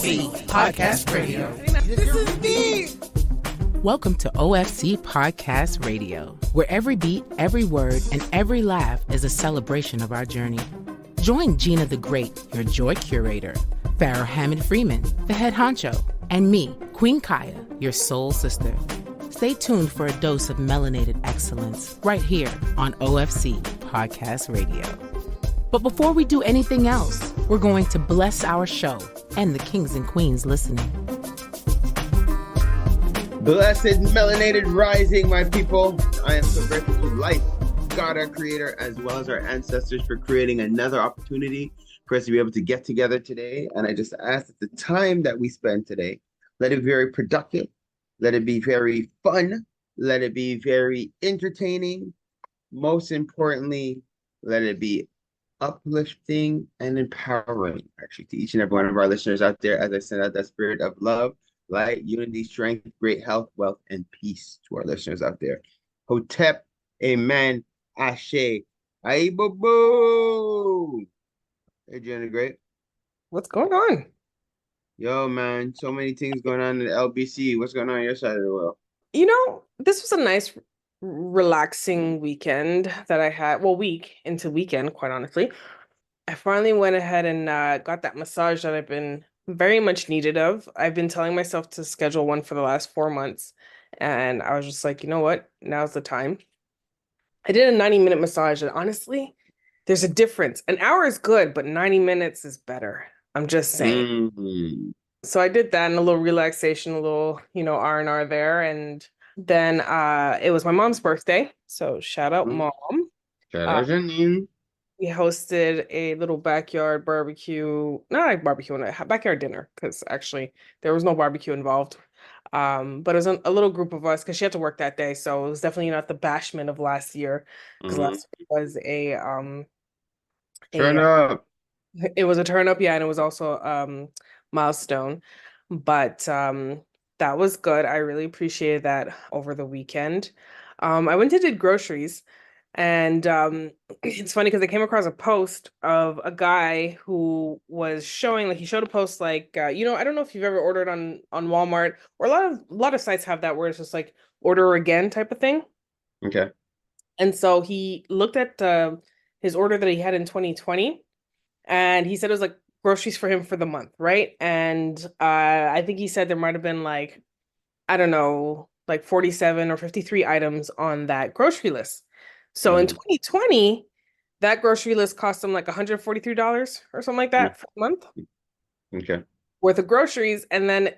OFC Podcast Radio. This is me. Welcome to OFC Podcast Radio, where every beat, every word, and every laugh is a celebration of our journey. Join Gina the Great, your joy curator, Farrah Hammond Freeman, the head honcho, and me, Queen Kaya, your soul sister. Stay tuned for a dose of melanated excellence right here on OFC Podcast Radio. But before we do anything else, we're going to bless our show and the kings and queens listening. Blessed melanated rising, my people. I am so grateful to life, God, our creator, as well as our ancestors for creating another opportunity for us to be able to get together today. And I just ask that the time that we spend today, let it be very productive, let it be very fun, let it be very entertaining. Most importantly, let it be uplifting and empowering, actually, to each and every one of our listeners out there, as I send out that spirit of love, light, unity, strength, great health, wealth, and peace to our listeners out there. Hotep, amen, ashe, aibobo. Hey, Jenna, great. What's going on? Yo, man, so many things going on in the LBC. What's going on your side of the world? You know, this was a nice, relaxing weekend that I had. Well, week into weekend, quite honestly. I finally went ahead and got that massage that I've been very much needed of. I've been telling myself to schedule one for the last 4 months. And I was just like, you know what? Now's the time. I did a 90-minute massage. And honestly, there's a difference. An hour is good, but 90 minutes is better. I'm just saying. Mm-hmm. So I did that and a little relaxation, a little, R&R there. And then it was my mom's birthday. So shout out mom. Shout out Janine. We hosted a little backyard barbecue, not a barbecue, a backyard dinner, because actually there was no barbecue involved. But it was a little group of us because she had to work that day. So it was definitely not the bashment of last year, because last year was turn up. It was a turn up, yeah, and it was also milestone. But that was good. I really appreciated that over the weekend. I went and did groceries. And it's funny because I came across a post of a guy who was showing, he showed a post I don't know if you've ever ordered on Walmart, or a lot of sites have that where it's just like order again type of thing. Okay. And so he looked at his order that he had in 2020, and he said it was like groceries for him for the month, right? And I think he said there might have been 47 or 53 items on that grocery list. So in 2020, that grocery list cost him like $143 or something like that for a month. Okay. Worth of groceries. And then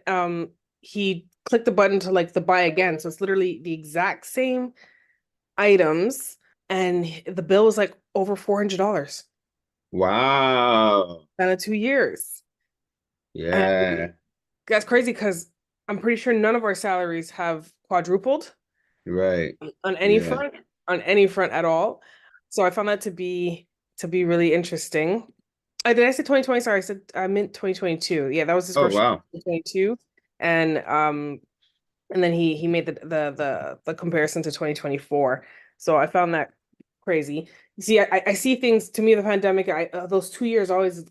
he clicked the button to the buy again. So it's literally the exact same items. And the bill was over $400. Wow. In 2 years. Yeah. And that's crazy because I'm pretty sure none of our salaries have quadrupled. Right. On any front. On any front at all. So I found that to be really interesting. Did I say 2020? Sorry, I meant 2022. Yeah, that was his first 2022. And then he made the comparison to 2024. So I found that crazy. See, I see things, to me, the pandemic, those 2 years always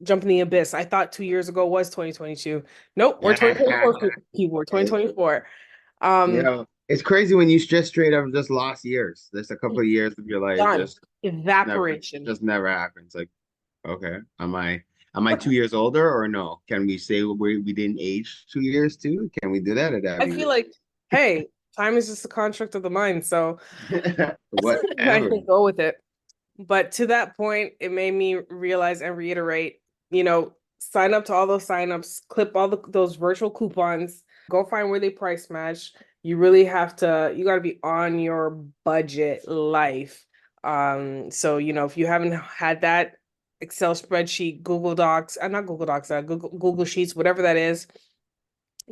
jump in the abyss. I thought 2 years ago was 2022. Nope, we're 2024 keyboard, 2024. Yeah. It's crazy when you straight up just lost years. There's a couple of years of your life just evaporation. Never happens. Like, okay, am I 2 years older or no? Can we say we didn't age 2 years too? Can we do that? I feel like, hey, time is just a construct of the mind. So whatever. I can go with it. But to that point, it made me realize and reiterate, sign up to all those signups, clip all those virtual coupons, go find where they price match. You really you got to be on your budget life. So, if you haven't had that Excel spreadsheet, Google Docs, not Google Docs, Google Sheets, whatever that is,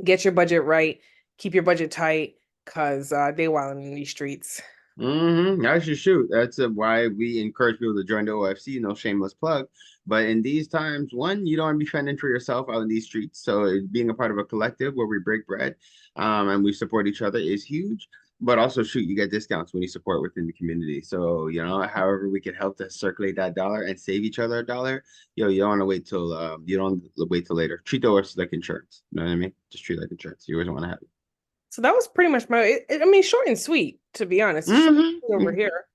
get your budget right, keep your budget tight, because they wild in these streets. That's your shoot. That's why we encourage people to join the OFC. No shameless plug. But in these times, one, you don't want to be fending for yourself out in these streets. So being a part of a collective where we break bread and we support each other is huge. But also, shoot, you get discounts when you support within the community. So, however we can help to circulate that dollar and save each other a dollar, you don't want to wait till you don't wait till later. Treat those like insurance. You know what I mean? Just treat it like insurance. You always want to have it. So that was pretty much I mean, short and sweet, to be honest. Over here.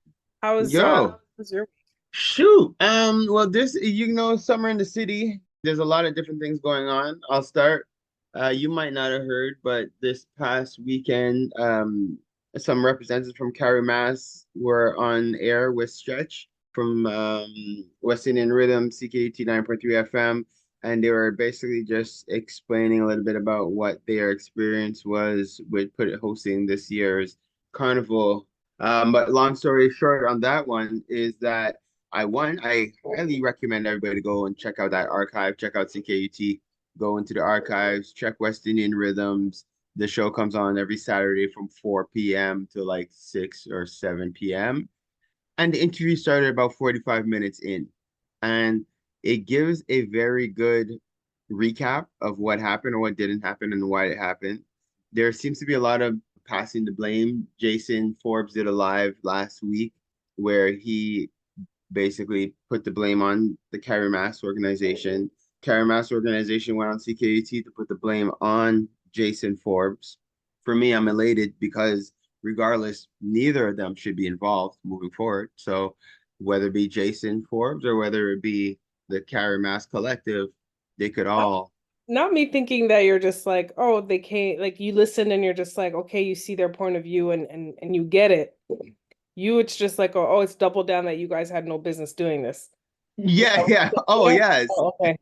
How was your week? Shoot. Well, summer in the city. There's a lot of different things going on. I'll start. You might not have heard, but this past weekend, some representatives from Carrie Mass were on air with Stretch from West Indian Rhythm, CKUT 9.3 FM, and they were basically just explaining a little bit about what their experience was with hosting this year's carnival. But long story short on that one is that I highly recommend everybody to go and check out that archive, check out CKUT, go into the archives, check West Indian Rhythms. The show comes on every Saturday from 4 p.m. to like 6 or 7 p.m. And the interview started about 45 minutes in. And it gives a very good recap of what happened or what didn't happen and why it happened. There seems to be a lot of passing the blame. Jason Forbes did a live last week where he basically put the blame on the Carrie Mass organization. Carrie Mass organization went on CKUT to put the blame on Jason Forbes. For me, I'm elated because regardless, neither of them should be involved moving forward. So whether it be Jason Forbes or whether it be the Carrie Mass collective, they could all. Not me thinking that you're just like, oh, they can't, like you listen and you're just like, okay, you see their point of view and you get it. It's just like, oh, it's double down that you guys had no business doing this. Yeah. Oh, yes. Oh, okay.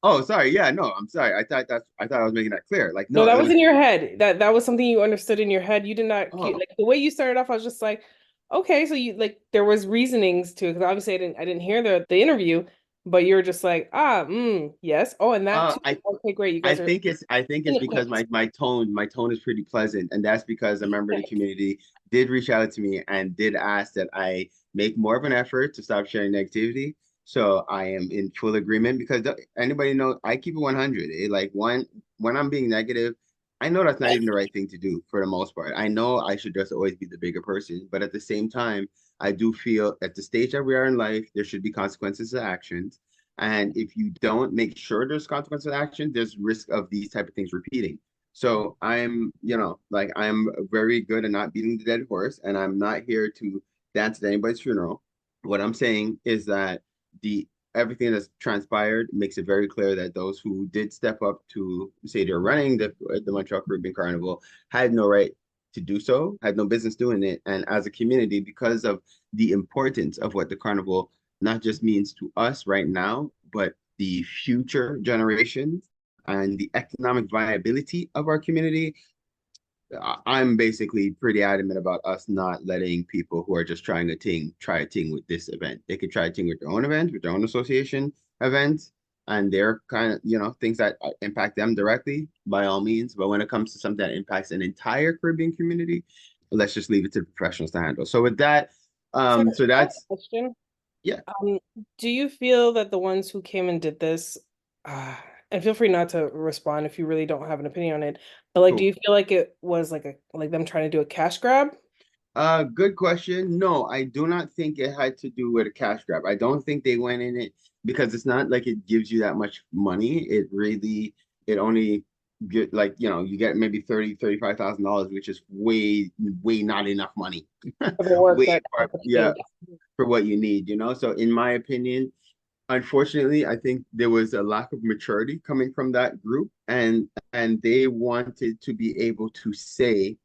Oh, sorry. Yeah, no, I'm sorry. I thought I was making that clear. Like, no, that was in your head. That was something you understood in your head. You did not like the way you started off. I was just like, okay, so you like there was reasonings to it because obviously I didn't hear the interview, but you're just like yes. Oh, and that okay, great. You guys I think it's because my tone is pretty pleasant, and that's because a member of the community did reach out to me and did ask that I make more of an effort to stop sharing negativity. So I am in full agreement because anybody know I keep it 100. Like when I'm being negative, I know that's not even the right thing to do for the most part. I know I should just always be the bigger person, but at the same time, I do feel at the stage that we are in life, there should be consequences to actions. And if you don't make sure there's consequences to action, there's risk of these type of things repeating. So I'm very good at not beating the dead horse, and I'm not here to dance at anybody's funeral. What I'm saying is that everything that's transpired makes it very clear that those who did step up to say they're running the Montreal Caribbean Carnival had no right to do so, had no business doing it. And as a community, because of the importance of what the carnival not just means to us right now, but the future generations and the economic viability of our community, I'm basically pretty adamant about us not letting people who are just trying a thing try a thing with this event. They could try a thing with their own event, with their own association events, and they're kind of, things that impact them directly, by all means. But when it comes to something that impacts an entire Caribbean community, let's just leave it to the professionals to handle. So with that, so that's question. Yeah. Do you feel that the ones who came and did this, and feel free not to respond if you really don't have an opinion on it, but like, cool. Do you feel like it was like them trying to do a cash grab? Good question. No, I do not think it had to do with a cash grab. I don't think they went in it because it's not like it gives you that much money. It only get like, you get maybe $35,000, which is way not enough money. For what you need, So in my opinion, unfortunately, I think there was a lack of maturity coming from that group, and they wanted to be able to say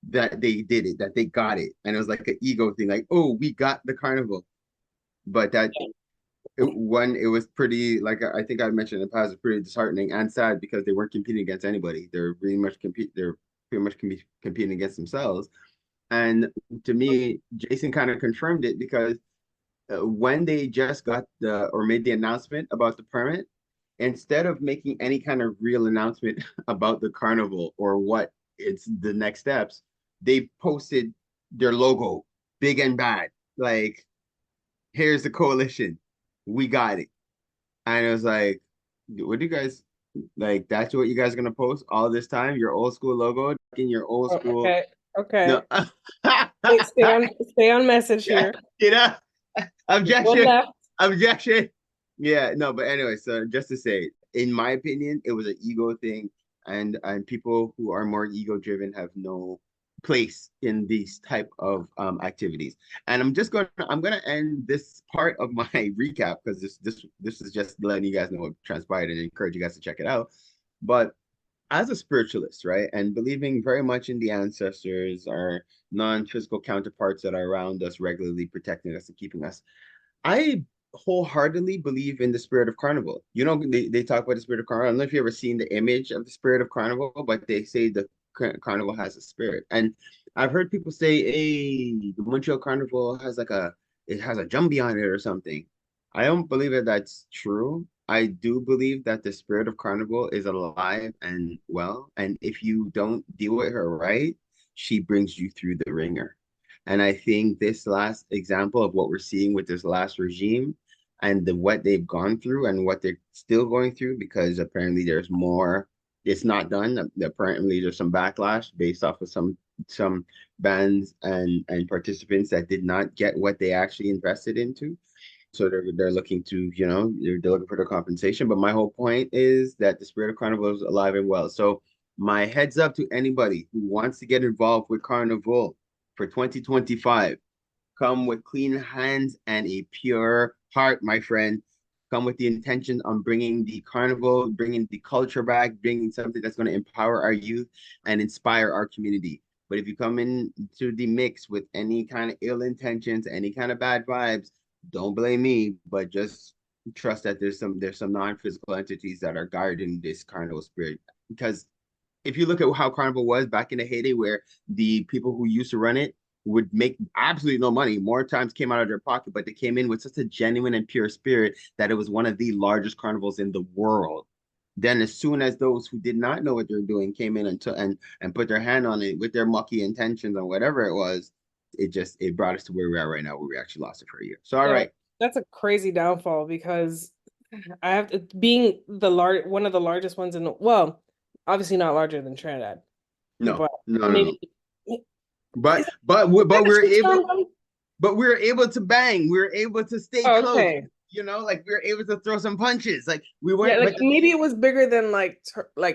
that they did it, that they got it, and it was like an ego thing, like, oh, we got the carnival. But it was pretty, like I think I mentioned in the past, it's pretty disheartening and sad because they weren't competing against anybody. They're pretty much competing against themselves. And to me, Jason kind of confirmed it because when they just got made the announcement about the permit, instead of making any kind of real announcement about the carnival or what it's the next steps, they posted their logo big and bad. Like, here's the coalition. We got it. And it was like, what do you guys, like, that's what you guys are going to post all this time? Your old school logo in your old school Okay. No. Wait, stay on message here. You know, One objection, left. objection. Yeah, no, but anyway, so just to say, in my opinion, it was an ego thing, and people who are more ego driven have no place in these type of activities. And I'm gonna end this part of my recap because this is just letting you guys know what transpired and encourage you guys to check it out. But as a spiritualist, right, and believing very much in the ancestors, our non-physical counterparts that are around us, regularly protecting us and keeping us, I wholeheartedly believe in the spirit of carnival. You know, they talk about the spirit of carnival. I don't know if you ever seen the image of the spirit of carnival, but they say the carnival has a spirit. And I've heard people say, hey, the Montreal Carnival has it has a jumbie on it or something. I don't believe that that's true. I do believe that the spirit of carnival is alive and well. And if you don't deal with her right, she brings you through the ringer. And I think this last example of what we're seeing with this last regime and what they've gone through and what they're still going through, because apparently there's more, it's not done. Apparently there's some backlash based off of some bands and participants that did not get what they actually invested into. So they're looking to, they're looking for their compensation. But my whole point is that the spirit of carnival is alive and well. So my heads up to anybody who wants to get involved with carnival for 2025. Come with clean hands and a pure heart, my friend. Come with the intention on bringing the carnival, bringing the culture back, bringing something that's going to empower our youth and inspire our community. But if you come into the mix with any kind of ill intentions, any kind of bad vibes, don't blame me, but just trust that there's some non-physical entities that are guarding this carnival spirit. Because if you look at how carnival was back in the heyday, where the people who used to run it would make absolutely no money, more times came out of their pocket, but they came in with such a genuine and pure spirit that it was one of the largest carnivals in the world. Then as soon as those who did not know what they're doing came in and put their hand on it with their mucky intentions and whatever it was, it brought us to where we are right now, where we actually lost it for a year. So all right, that's a crazy downfall, because I have to, being one of the largest ones in the, well, obviously not larger than Trinidad. No. But we're able to bang. We're able to stay close. Okay. Like we were able to throw some punches. Like we weren't. Yeah, like maybe it was bigger than like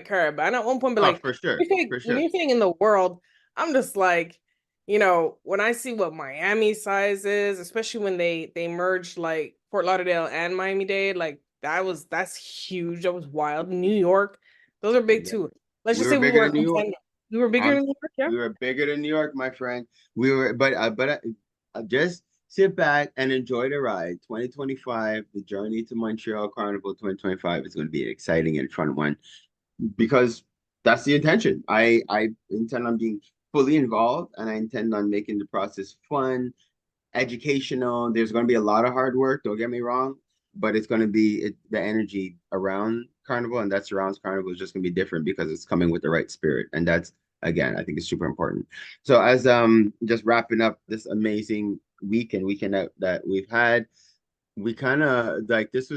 Caribbean at one point, but like for sure, when you're saying in the world, I'm just like, when I see what Miami size is, especially when they merged like Fort Lauderdale and Miami-Dade, like that's huge. That was wild. New York, those are big too. Let's just say we were bigger than New York. Yeah, we were bigger than New York, my friend. We were, but just sit back and enjoy the ride. 2025, the journey to Montreal Carnival 2025 is going to be an exciting and fun one, because that's the intention. I intend on being fully involved, and I intend on making the process fun, educational. There's going to be a lot of hard work, don't get me wrong, but it's going to be the energy around Carnival and that surrounds Carnival is just going to be different because it's coming with the right spirit. And that's, again, I think it's super important. So as just wrapping up this amazing weekend that we've had, we kind of like, this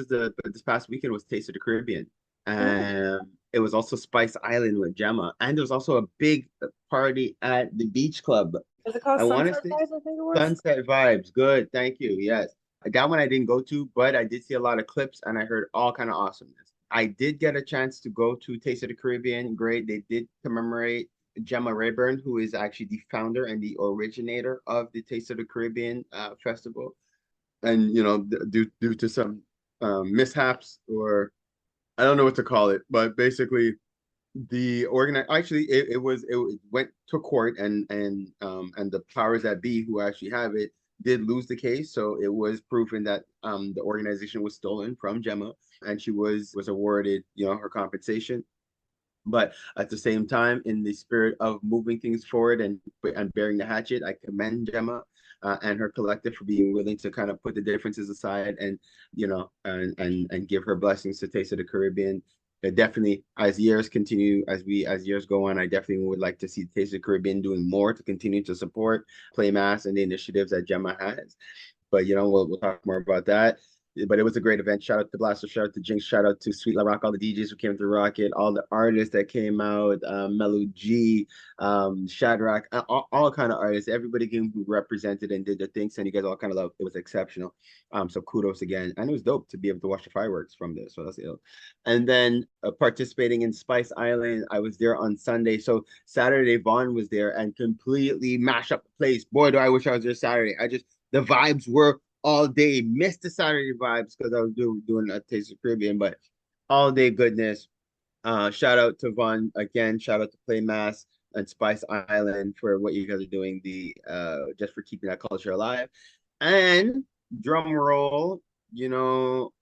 past weekend was Taste of the Caribbean, and it was also Spice Island with Gemma, and there was also a big party at the beach club. Is it called Sunset Vibes? I think it was Sunset Vibes. Good, thank you. Yes, that one I didn't go to, but I did see a lot of clips and I heard all kind of awesomeness. I did get a chance to go to Taste of the Caribbean. Great, they did commemorate Gemma Rayburn, who is actually the founder and the originator of the Taste of the Caribbean festival. And due to some mishaps, or I don't know what to call it, but basically the it went to court, and the powers that be who actually have it did lose the case. So it was proven that the organization was stolen from Gemma, and she was awarded her compensation. But at the same time, in the spirit of moving things forward and bearing the hatchet, I commend Gemma and her collective for being willing to kind of put the differences aside and give her blessings to Taste of the Caribbean. Definitely, as years continue, as years go on, I definitely would like to see Taste of the Caribbean doing more to continue to support Play Mass and the initiatives that Gemma has. But we'll talk more about that. but it was a great event. Shout out to Blaster, shout out to Jinx, shout out to Sweet La Rock, all the DJs who came to rock it, all the artists that came out, Melo G, Shadrach, all kind of artists. Everybody came who represented and did their things, and you guys all kind of loved. It was exceptional. So kudos again, and it was dope to be able to watch the fireworks from this. So that's ill. And then participating in Spice Island, I was there on Sunday. So Saturday, Vaughn was there and completely mashed up the place. Boy, do I wish I was there Saturday. The vibes were all day. Missed the Saturday vibes because I was doing a Taste of Caribbean, but all day goodness. Shout out to Vaughn again. Shout out to Playmass and Spice Island for what you guys are doing. Just for keeping that culture alive. And drum roll,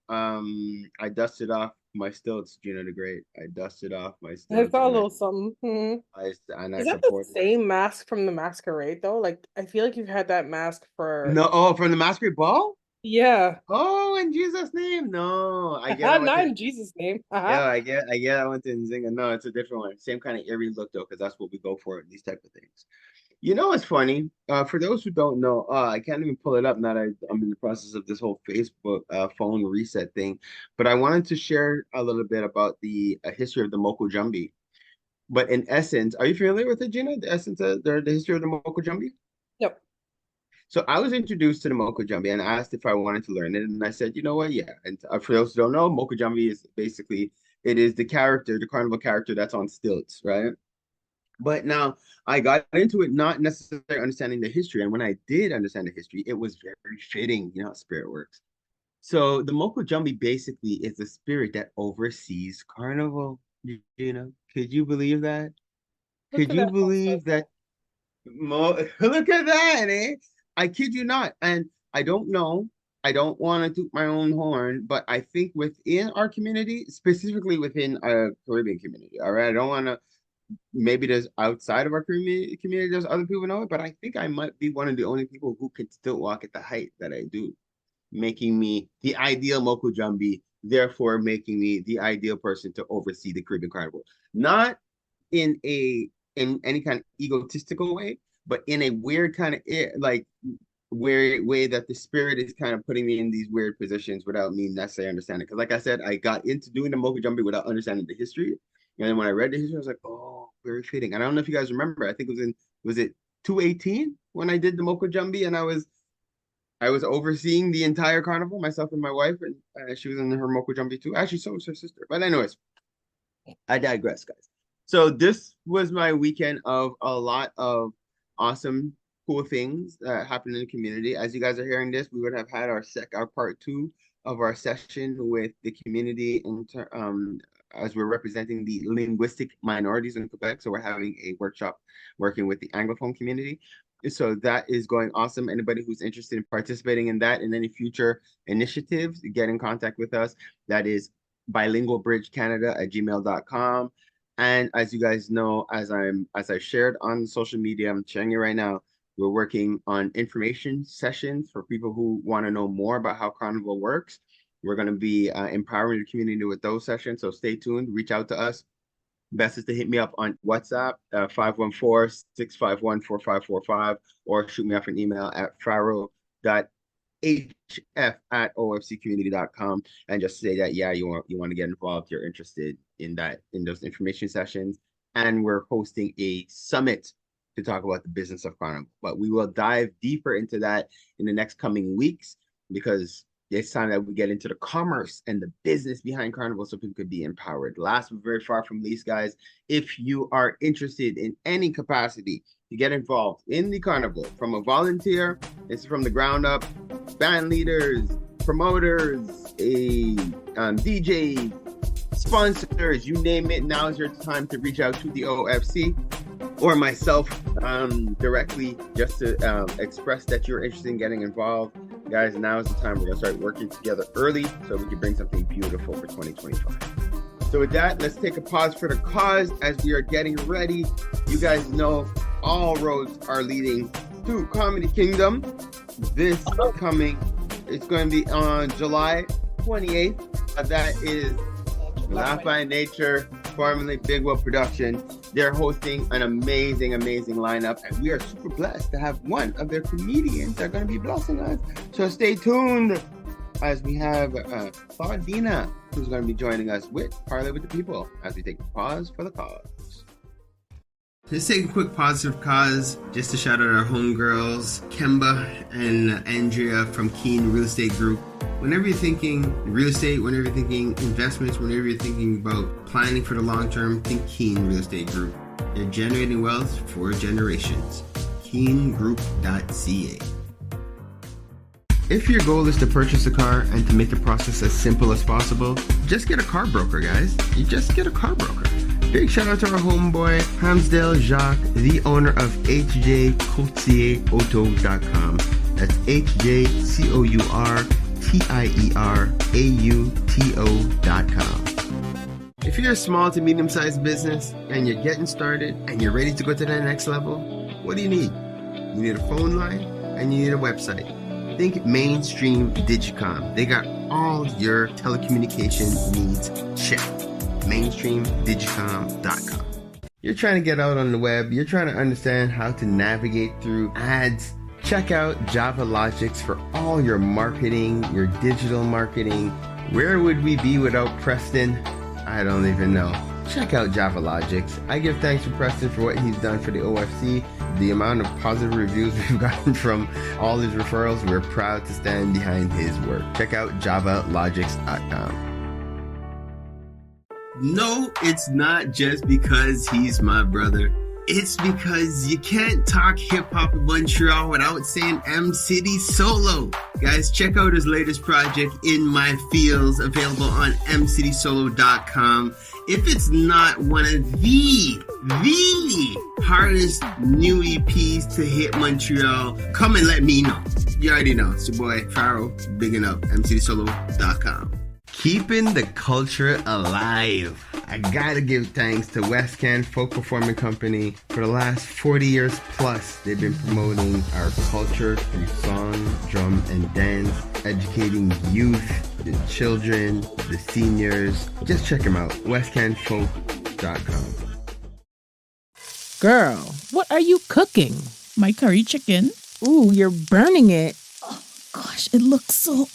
I dusted off my stilts, Gina the Great. I dusted off my stilts. I saw a little something. Is that the same mask from the Masquerade though? Like, I feel like you've had that mask for from the Masquerade Ball? Yeah. Oh, in Jesus' name. No. Not in Jesus' name. Yeah, I get I went to Nzinga. No, it's a different one. Same kind of eerie look though, because that's what we go for in these type of things. It's funny. For those who don't know, I can't even pull it up now that I'm in the process of this whole Facebook phone reset thing. But I wanted to share a little bit about the history of the Moko Jumbi. But in essence, are you familiar with it, Gina? The essence of the history of the Moko Jumbi? Yep. So I was introduced to the Moko Jumbi and asked if I wanted to learn it, and I said, you know what, yeah. And for those who don't know, Moko Jumbi is basically the carnival character that's on stilts, right? But now I got into it not necessarily understanding the history. And when I did understand the history, it was very fitting, how spirit works. So the Moko Jumbi basically is the spirit that oversees carnival. Could you believe that? Could you believe that? Look at that, eh? I kid you not. And I don't know. I don't want to toot my own horn, but I think within our community, specifically within our Caribbean community, all right? I don't want to. Maybe there's outside of our community, there's other people know it, but I think I might be one of the only people who can still walk at the height that I do, making me the ideal Moko Jumbi, therefore making me the ideal person to oversee the Caribbean Carnival. Not in any kind of egotistical way, but in a weird kind of weird way that the spirit is kind of putting me in these weird positions without me necessarily understanding. Because like I said, I got into doing the Moko Jumbi without understanding the history. And then when I read the history, I was like, oh, very fitting. And I don't know if you guys remember, I think it was it 2018 when I did the Moko Jumbi, and I was overseeing the entire carnival, myself and my wife, and she was in her Moko Jumbi too. Actually, so was her sister. But anyways, I digress, guys. So this was my weekend of a lot of awesome, cool things that happened in the community. As you guys are hearing this, we would have had our part 2 of our session with the community as we're representing the linguistic minorities in Quebec. So we're having a workshop working with the Anglophone community. So that is going awesome. Anybody who's interested in participating in that and any future initiatives, get in contact with us. That is bilingualbridgecanada@gmail.com. And as you guys know, as I shared on social media, I'm sharing it right now, we're working on information sessions for people who want to know more about how Carnival works. We're going to be empowering the community with those sessions. So stay tuned. Reach out to us. Best is to hit me up on WhatsApp, 514-651-4545, or shoot me off an email at faro.hf@ofccommunity.com, and just say that, yeah, you want to get involved. You're interested in those information sessions. And we're hosting a summit to talk about the business of Carnival. But we will dive deeper into that in the next coming weeks, because it's time that we get into the commerce and the business behind Carnival so people could be empowered. Last but very far from least, guys, if you are interested in any capacity to get involved in the Carnival, from a volunteer, it's from the ground up, band leaders, promoters, DJs, sponsors, you name it, now is your time to reach out to the OFC or myself directly, just to express that you're interested in getting involved. Guys, now is the time we're going to start working together early so we can bring something beautiful for 2025. So with that, let's take a pause for the cause as we are getting ready. You guys know all roads are leading to Comedy Kingdom. It's going to be on July 28th. That is Laugh by Nature, formerly Big Will Production. They're hosting an amazing, amazing lineup, and we are super blessed to have one of their comedians that are going to be blessing us. So stay tuned. as we have Claudine, who's going to be joining us with Parlay with the People as we take a pause for the cause. Let's take a quick pause for the cause just to shout out our homegirls, Kemba and Andrea from Keen Real Estate Group. Whenever you're thinking real estate, whenever you're thinking investments, whenever you're thinking about planning for the long term, think Keen Real Estate Group. They're generating wealth for generations. KeenGroup.ca. If your goal is to purchase a car and to make the process as simple as possible, just get a car broker, guys. You just get a car broker. Big shout out to our homeboy, Hamsdale Jacques, the owner of hjcourtierauto.com. That's HJCOURTIERAUTO.com. If you're a small to medium-sized business and you're getting started and you're ready to go to the next level, what do you need? You need a phone line and you need a website. Think Mainstream Digicom. They got all your telecommunication needs checked. MainstreamDigicom.com. You're trying to get out on the web. You're trying to understand how to navigate through ads. Check out Java Logics for all your marketing, your digital marketing. Where would we be without Preston? I don't even know. Check out Java Logics. I give thanks to Preston for what he's done for the OFC. The amount of positive reviews we've gotten from all his referrals, we're proud to stand behind his work. Check out javalogics.com. No, it's not just because he's my brother. It's because you can't talk hip-hop in Montreal without saying M-City Solo. Guys, check out his latest project, In My Fields, available on mcitysolo.com. If it's not one of the hardest new EPs to hit Montreal, come and let me know. You already know. It's your boy, Pharaoh, bigging up, mcitysolo.com. Keeping the culture alive. I gotta give thanks to West Can Folk Performing Company. For the last 40 years plus, they've been promoting our culture through song, drum, and dance, educating youth, the children, the seniors. Just check them out, westcanfolk.com. Girl, what are you cooking? My curry chicken. Ooh, you're burning it. Oh, gosh, it looks so...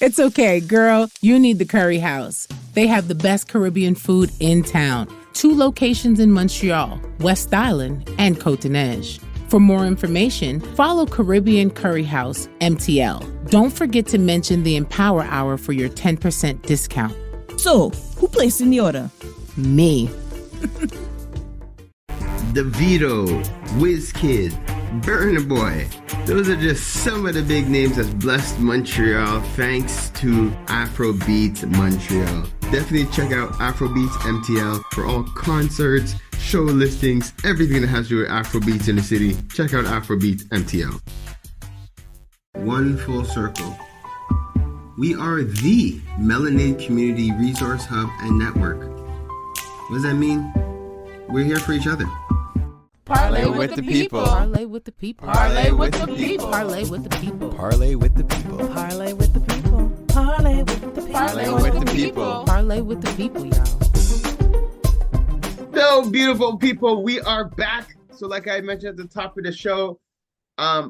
It's okay, girl. You need the Curry House. They have the best Caribbean food in town. 2 locations in Montreal, West Island, and Côte-Neige. For more information, follow Caribbean Curry House, MTL. Don't forget to mention the Empower Hour for your 10% discount. So, who placed in the order? Me. DeVito, WizKid, Burna Boy. Those are just some of the big names that's blessed Montreal thanks to Afrobeats Montreal. Definitely check out Afrobeats MTL for all concerts, show listings, everything that has to do with Afrobeats in the city. Check out Afrobeats MTL. One full circle. We are the Melanated Community Resource Hub and Network. What does that mean? We're here for each other. Parlay with the people. Parlay with the people. Parlay with the people. Parlay with the people. Parlay with the people. Parlay with the people. Parlay with the people. Parlay with the people. Parlay with the people, y'all. So beautiful people, we are back. So like I mentioned at the top of the show, I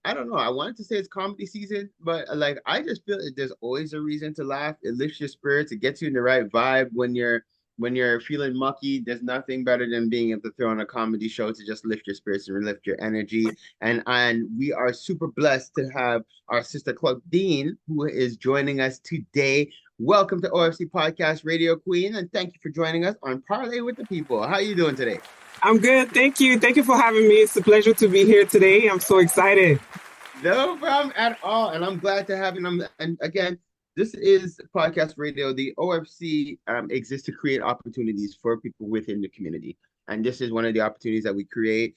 don't know, I wanted to say it's comedy season, but like I just feel that there's always a reason to laugh. It lifts your spirits, it gets you in the right vibe when you're feeling mucky. There's nothing better than being able to throw on a comedy show to just lift your spirits and lift your energy. And we are super blessed to have our sister Claudine, who is joining us today. Welcome to OFC Podcast Radio, Queen, and thank you for joining us on Parlay with the People. How are you doing today? I'm good. Thank you. Thank you for having me. It's a pleasure to be here today. I'm so excited. No problem at all. And I'm glad to have you. And again, this is Podcast Radio. The OFC exists to create opportunities for people within the community. And this is one of the opportunities that we create.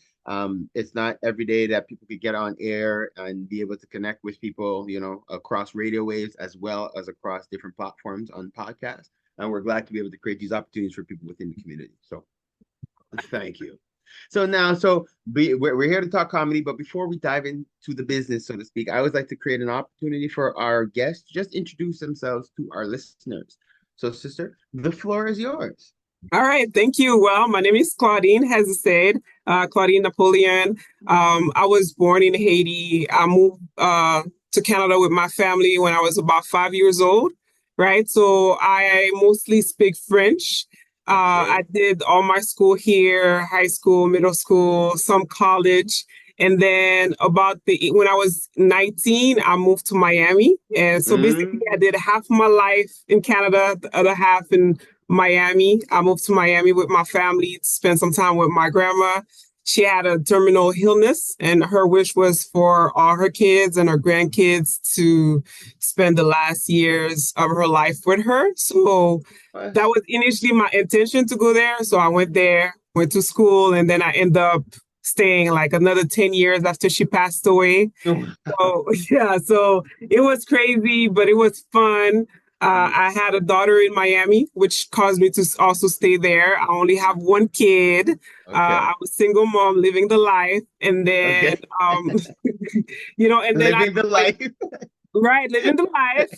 It's not every day that people could get on air and be able to connect with people, across radio waves as well as across different platforms on podcasts. And we're glad to be able to create these opportunities for people within the community. So thank you. We're here to talk comedy, but before we dive into the business, so to speak, I always like to create an opportunity for our guests to just introduce themselves to our listeners. So, sister, the floor is yours. All right. Thank you. Well, my name is Claudine, as I said, Claudine Napoleon. I was born in Haiti. I moved to Canada with my family when I was about 5 years old, right? So I mostly speak French. I did all my school here, high school, middle school, some college. And then when I was 19, I moved to Miami. And so basically I did half my life in Canada, the other half in Miami. I moved to Miami with my family to spend some time with my grandma. She had a terminal illness, and her wish was for all her kids and her grandkids to spend the last years of her life with her. So that was initially my intention to go there. So I went there, went to school, and then I ended up staying like another 10 years after she passed away. So it was crazy, but it was fun. I had a daughter in Miami, which caused me to also stay there. I only have one kid. I'm a single mom living the life. And then, and then living the life. Right, living the life.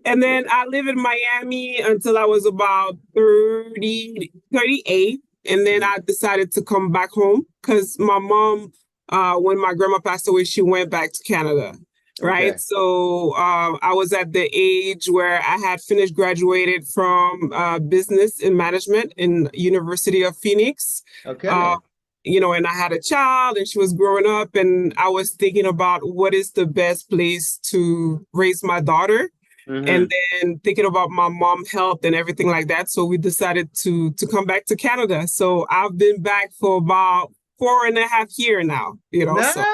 And then I lived in Miami until I was about 38. And then I decided to come back home because my mom, when my grandma passed away, she went back to Canada. Right. So I was at the age where I had graduated from business and management in University of Phoenix. And I had a child and she was growing up, and I was thinking about what is the best place to raise my daughter. And then thinking about my mom's health and everything like that. So we decided to come back to Canada. So I've been back for about 4.5 years now, Nice. So.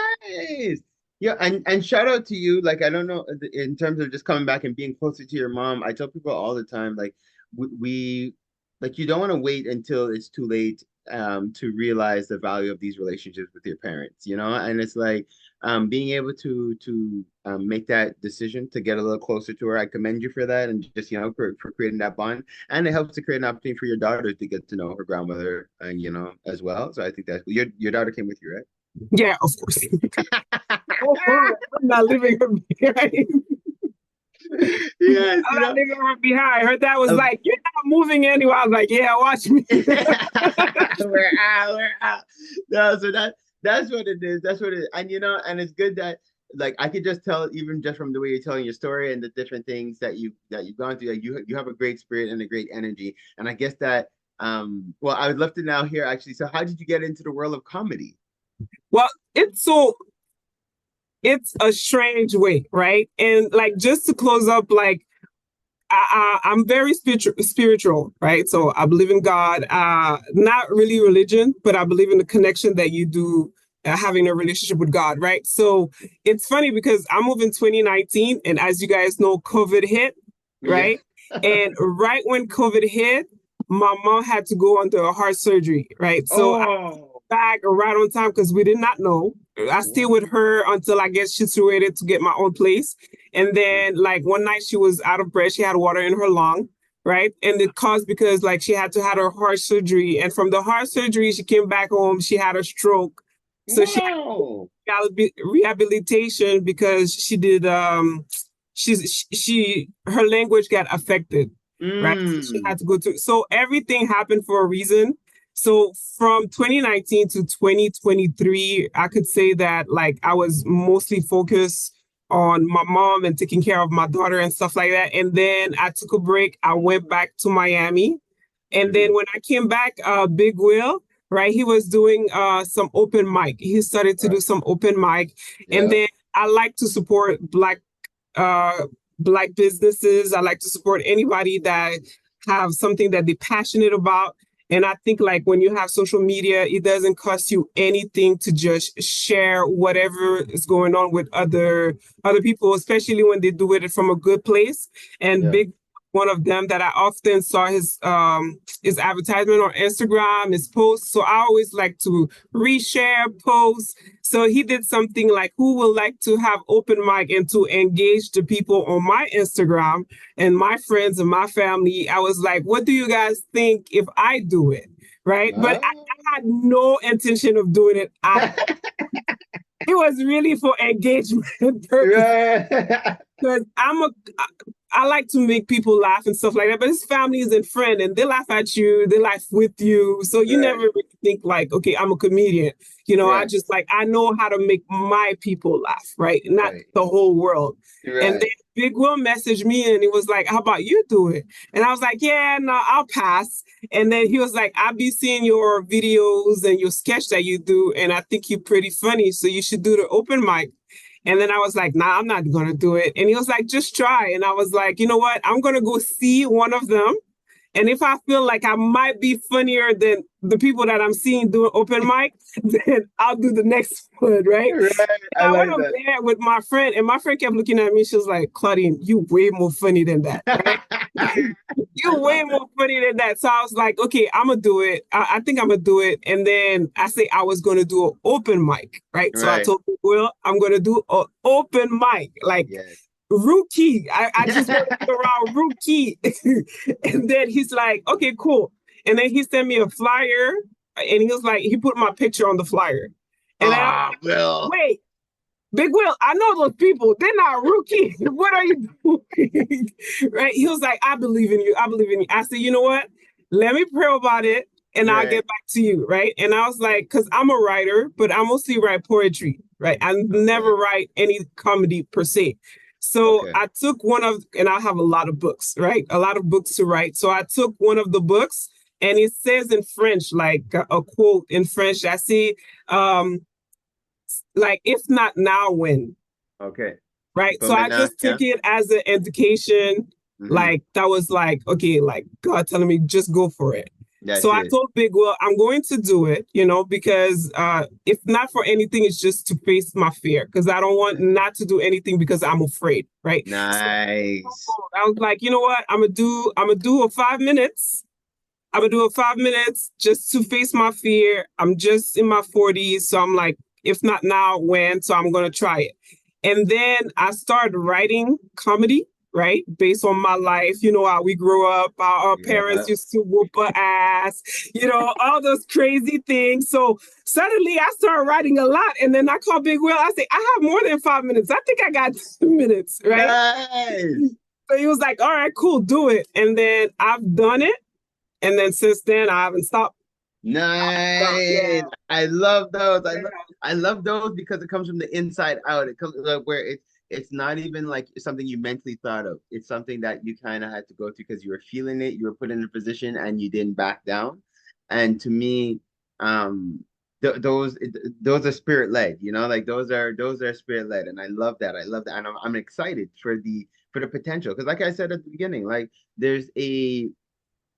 Yeah, and shout out to you. Like, I don't know, in terms of just coming back and being closer to your mom, I tell people all the time, like, we like, you don't want to wait until it's too late to realize the value of these relationships with your parents, and it's like being able to make that decision to get a little closer to her. I commend you for that, and just for creating that bond, and it helps to create an opportunity for your daughter to get to know her grandmother, as well. So I think that your daughter came with you, right? Yeah, of course. I'm not leaving her behind. Yes, I'm not leaving her behind. Her dad was like, "You're not moving anywhere." I was like, "Yeah, watch me." We're out. No, so that's what it is. That's what it is. And and it's good that, like, I could just tell, even just from the way you're telling your story and the different things that you've gone through, like, you have a great spirit and a great energy. And I guess that well, I would love to now hear, actually, so how did you get into the world of comedy? Well, it's a strange way, right? And like, just to close up, like, I'm very spiritual, right? So I believe in God, not really religion, but I believe in the connection that you do having a relationship with God, right? So it's funny because I moved in 2019, and as you guys know, COVID hit, right? And right when COVID hit, my mom had to go under a heart surgery, right? So I back right on time because we did not know. I stayed with her until I get situated to get my own place. And then, like, one night she was out of breath. She had water in her lung, right? And it caused because, like, she had to have her heart surgery. And from the heart surgery, she came back home. She had a stroke. So she had rehabilitation because she did, her language got affected, right? So she had to go to, so everything happened for a reason. So from 2019 to 2023, I could say that, like, I was mostly focused on my mom and taking care of my daughter and stuff like that. And then I took a break. I went back to Miami. And then when I came back, Big Will, right, he was doing some open mic. He started to do some open mic. And then I like to support Black businesses. I like to support anybody that have something that they're passionate about. And I think, like, when you have social media, it doesn't cost you anything to just share whatever is going on with other people, especially when they do it from a good place. And Big, one of them that I often saw his advertisement on Instagram, his posts. So I always like to reshare posts. So he did something like, who would like to have open mic and to engage the people on my Instagram and my friends and my family. I was like, what do you guys think if I do it? Right. But I had no intention of doing it. It was really for engagement purposes. because I like to make people laugh and stuff like that, but his family isn't friend and they laugh at you, they laugh with you. So you never really think like, okay, I'm a comedian. You know, I just like, I know how to make my people laugh, right? Not the whole world. And then Big Will messaged me and he was like, how about you do it? And I was like, yeah, no, I'll pass. And then he was like, I'll be seeing your videos and your sketch that you do. And I think you're pretty funny. So you should do the open mic. And then I was like, nah, I'm not going to do it. And he was like, just try. And I was like, you know what? I'm going to go see one of them. And if I feel like I might be funnier than the people that I'm seeing doing open mic, then I'll do the next one, right? I went up there with my friend, and my friend kept looking at me. She was like, Claudine, you way more funny than that. Right? You're way more funny than that. So I was like, okay, I'm going to do it. I think I'm going to do it. And then I say I was going to do an open mic, right? So I told people, well, I'm going to do an open mic. Like, rookie. I just went around rookie. And then he's like, okay, cool. And then he sent me a flyer and he was like, he put my picture on the flyer. And then I was like, wait, Big Will, I know those people. They're not rookie. What are you doing? Right? He was like, I believe in you. I believe in you. I said, you know what? Let me pray about it and I'll get back to you. Right. And I was like, because I'm a writer, but I mostly write poetry. Right. I never write any comedy per se. So I took and I have a lot of books, right? A lot of books to write. So I took one of the books and it says in French, like a quote in French. I see, like, if not now, when? Okay. Right. So I just took it as an education. Like, that was like, okay, like God telling me, just go for it. So I told Big Will, I'm going to do it, you know, because if not for anything, it's just to face my fear, because I don't want not to do anything because I'm afraid, right? Nice. So I was like, you know what? I'm gonna do a 5 minutes. I'm gonna do a 5 minutes just to face my fear. I'm just in my 40s, so I'm like, if not now, when? So I'm gonna try it. And then I started writing comedy. Right? Based on my life, you know, how we grew up, our parents used to whoop our ass, you know, all those crazy things. So suddenly I started writing a lot. And then I called Big Will. I said, I have more than 5 minutes. I think I got 2 minutes, right? Nice. So he was like, all right, cool, do it. And then I've done it. And then since then, I haven't stopped. Nice. I love those. I love those because it comes from the inside out. It comes where it's not even like something you mentally thought of. It's something that you kind of had to go through because you were feeling it. You were put in a position and you didn't back down. And to me, those are spirit led. You know, like those are spirit led, and I love that. And I'm excited for the potential, because like I said at the beginning, like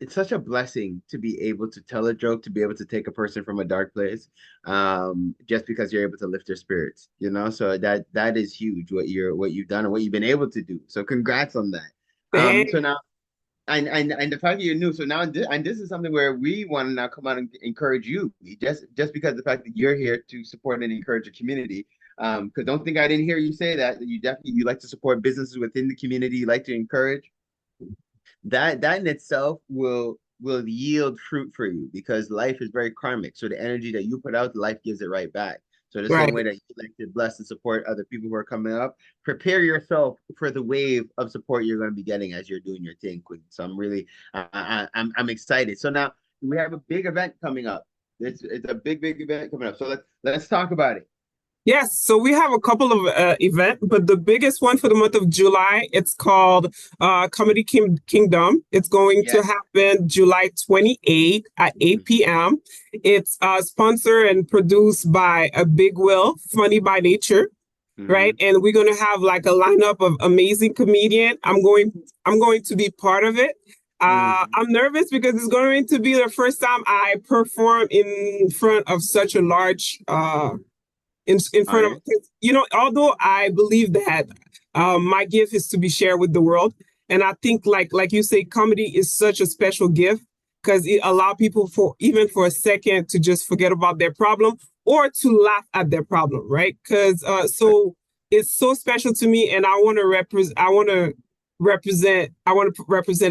it's such a blessing to be able to tell a joke, to be able to take a person from a dark place, just because you're able to lift their spirits, you know. So that is huge, what you've done and what you've been able to do. So congrats on that. So now, and the fact that you're new, so now and this is something where we want to now come out and encourage you, just because the fact that you're here to support and encourage the community. Because don't think I didn't hear you say that you like to support businesses within the community, you like to encourage. That in itself will yield fruit for you, because life is very karmic. So the energy that you put out, life gives it right back. So the same way that you like to bless and support other people who are coming up, prepare yourself for the wave of support you're going to be getting as you're doing your thing, Queen. So I'm really, I'm excited. So now we have a big event coming up. It's a big event coming up. So let's talk about it. Yes, so we have a couple of events, but the biggest one for the month of July, it's called Comedy Kingdom. It's going to happen July 28th at 8 p.m. It's sponsored and produced by a Big Will, Funny by Nature, right? And we're going to have like a lineup of amazing comedians. I'm going to be part of it. I'm nervous because it's going to be the first time I perform in front of such a large in front of, you know, although I believe that my gift is to be shared with the world. And I think like you say, comedy is such a special gift because it allows people even for a second to just forget about their problem or to laugh at their problem, right? Because so it's so special to me, and I want to represent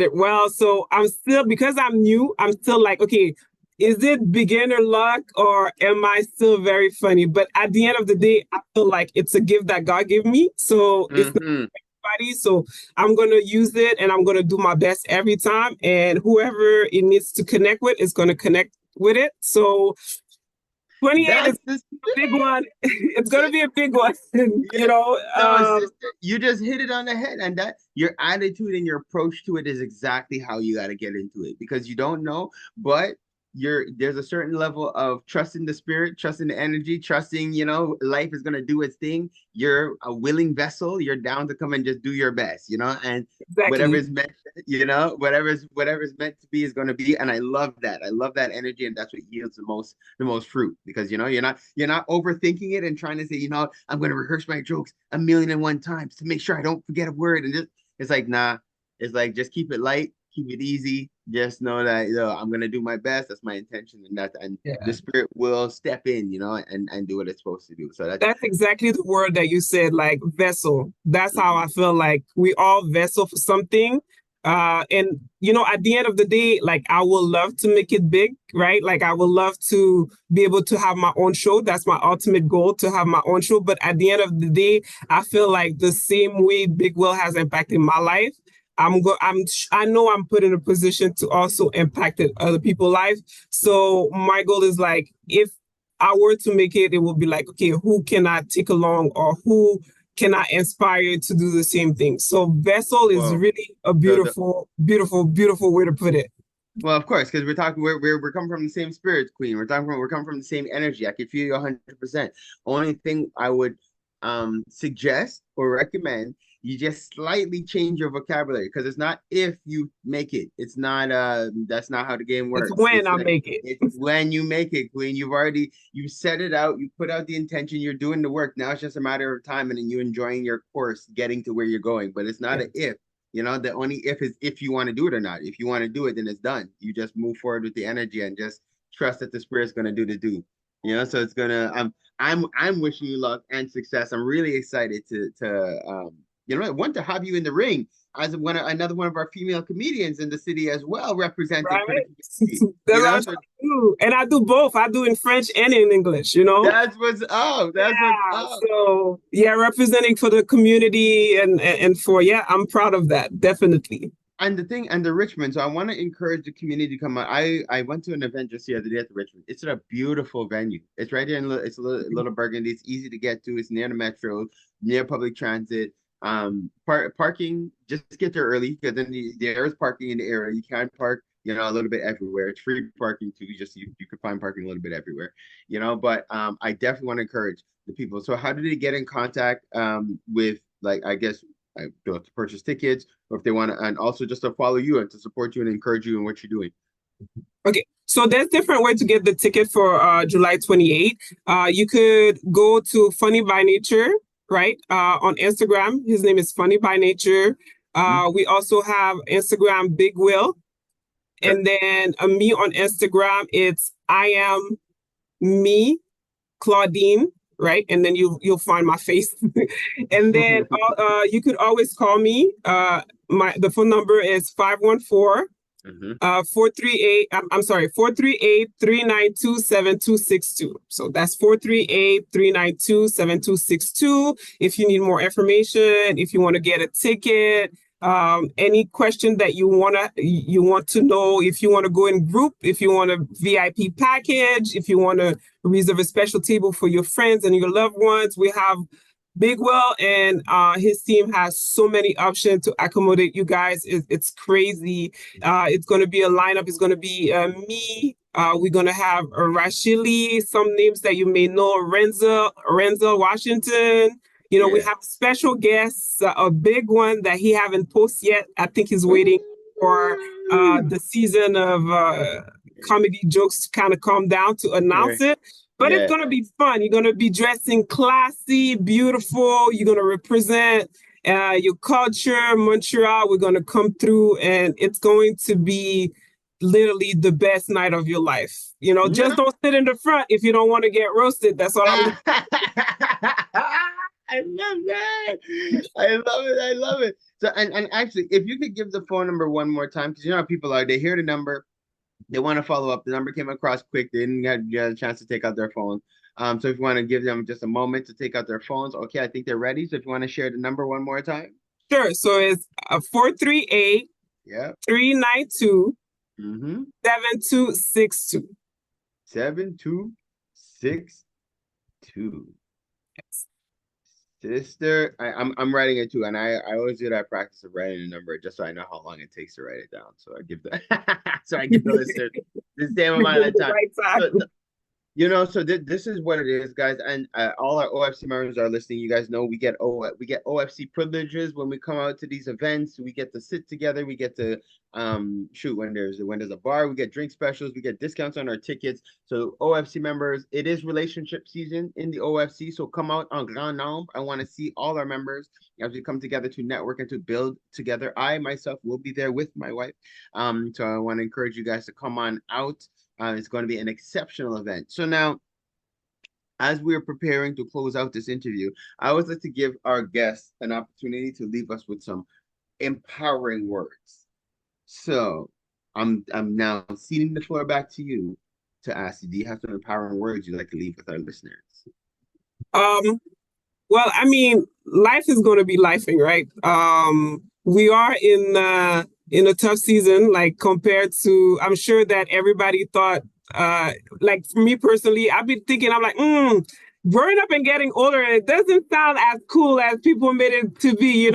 it well. So I'm still, because I'm new, I'm still like, okay, is it beginner luck or am I still very funny? But at the end of the day, I feel like it's a gift that God gave me. So it's not everybody. So I'm going to use it and I'm going to do my best every time. And whoever it needs to connect with is going to connect with it. So 28 That's is the a big one. It's going to be a big one. You know, No, sister, you just hit it on the head, and that your attitude and your approach to it is exactly how you got to get into it, because you don't know, but there's a certain level of trusting the spirit, trusting the energy, trusting, life is gonna do its thing. You're a willing vessel. You're down to come and just do your best, and whatever exactly. is meant, whatever's meant to be is gonna be. And I love that. I love that energy, and that's what yields the most fruit, because you're not overthinking it and trying to say, I'm gonna rehearse my jokes 1,000,001 times to make sure I don't forget a word. And just it's like, nah, it's like, just keep it light, keep it easy. Just know that I'm gonna do my best. That's my intention, and Yeah. the spirit will step in, and do what it's supposed to do. So That's exactly the word that you said, like vessel. That's how I feel like we all vessel for something. And at the end of the day, like I will love to make it big, right? Like I would love to be able to have my own show. That's my ultimate goal, to have my own show. But at the end of the day, I feel like the same way Big Will has impacted my life, I know I'm put in a position to also impact other people's life. So my goal is like, if I were to make it, it would be like, okay, who can I take along, or who can I inspire to do the same thing? So vessel is really a beautiful, beautiful, beautiful way to put it. Well, of course, because we're coming from the same spirit, Queen. We're coming from the same energy. I can feel you 100%. Only thing I would suggest or recommend, you just slightly change your vocabulary, because it's not if you make it. It's not that's not how the game works. It's when I make it. It's when you make it, Queen. You set it out, you put out the intention, you're doing the work. Now it's just a matter of time, and then you enjoying your course, getting to where you're going. But it's not an if. The only if is if you want to do it or not. If you want to do it, then it's done. You just move forward with the energy and just trust that the spirit's gonna do the do. So it's gonna I'm wishing you luck and success. I'm really excited to want to have you in the ring as another one of our female comedians in the city as well, representing for the community. That's what I'm trying to do. And I do both. I do in French and in English, That's what's up. That's what's up. So representing for the community and for, I'm proud of that, definitely. And the Richmond. So I want to encourage the community to come out. I went to an event just the other day at the Richmond. It's a beautiful venue. It's right there it's Little Burgundy. It's easy to get to. It's near the metro, near public transit. Parking, just get there early, because then there is parking in the area. You can park, a little bit everywhere. It's free parking too. You can find parking a little bit everywhere, But I definitely want to encourage the people. So how do they get in contact with, like, I guess, to purchase tickets, or if they want to, and also just to follow you and to support you and encourage you in what you're doing? Okay, so there's different ways to get the ticket for July 28th. You could go to Funny by Nature, right? On Instagram, his name is Funny by Nature. We also have Instagram Big Will, and then me on Instagram, it's I am me, Claudine, right? And then you'll find my face. And then you could always call me. The phone number is 514 438, I'm sorry, 438-392-7262. So that's 438-392-7262. If you need more information, if you want to get a ticket, any question that you want to know, if you want to go in group, if you want a VIP package, if you want to reserve a special table for your friends and your loved ones, we have Big Will and his team has so many options to accommodate you guys. It's crazy. It's going to be a lineup. It's going to be me. We're going to have Rashili, some names that you may know, Renzel Washington. We have special guests, a big one that he haven't posted yet. I think he's waiting for the season of comedy jokes to kind of calm down to announce it. But it's going to be fun. You're going to be dressing classy, beautiful. You're going to represent your culture, Montreal. We're going to come through, and it's going to be literally the best night of your life. Just don't sit in the front if you don't want to get roasted. That's all I'm I love that. I love it. So, and actually, if you could give the phone number one more time, because how people are, they hear the number, they want to follow up. The number came across quick. They didn't get a chance to take out their phone. So if you want to give them just a moment to take out their phones, okay, I think they're ready. So if you want to share the number one more time. Sure. So it's 438 Yeah. 392 Mm-hmm. 7262. 7262. Sister, I'm writing it too, and I always do that practice of writing a number just so I know how long it takes to write it down. So I give the listeners the same amount of time. Right time. So, so this is what it is, guys, and all our OFC members are listening. You guys know we get OFC privileges when we come out to these events. We get to sit together. We get to when there's a bar, we get drink specials. We get discounts on our tickets. So OFC members, it is relationship season in the OFC. So come out en grand nombre. I want to see all our members as we come together to network and to build together. I myself will be there with my wife. So I want to encourage you guys to come on out. It's going to be an exceptional event. So now, as we're preparing to close out this interview, I always like to give our guests an opportunity to leave us with some empowering words. So I'm now ceding the floor back to you to ask you, do you have some empowering words you'd like to leave with our listeners? Well, I mean, life is going to be lifing, right? We are in a tough season, like compared to, I'm sure that everybody thought, like for me personally, I've been thinking, I'm like, growing up and getting older, it doesn't sound as cool as people made it to be,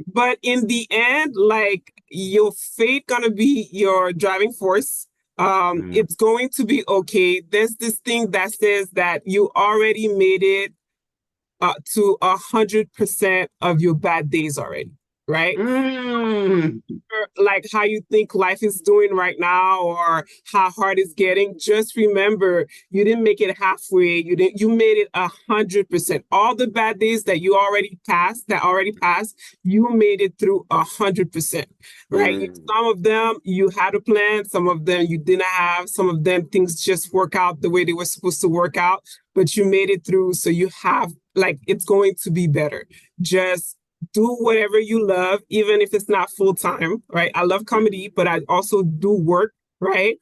But in the end, like your faith gonna be your driving force. It's going to be okay. There's this thing that says that you already made it to 100% of your bad days already, right? Like how you think life is doing right now or how hard it's getting. Just remember, you didn't make it halfway. You made it 100%. All the bad days that you already passed, you made it through 100%, right? Some of them you had a plan, some of them you didn't have, some of them things just work out the way they were supposed to work out, but you made it through. So you have, like, it's going to be better. Just do whatever you love, even if it's not full time, right? I love comedy, but I also do work, right?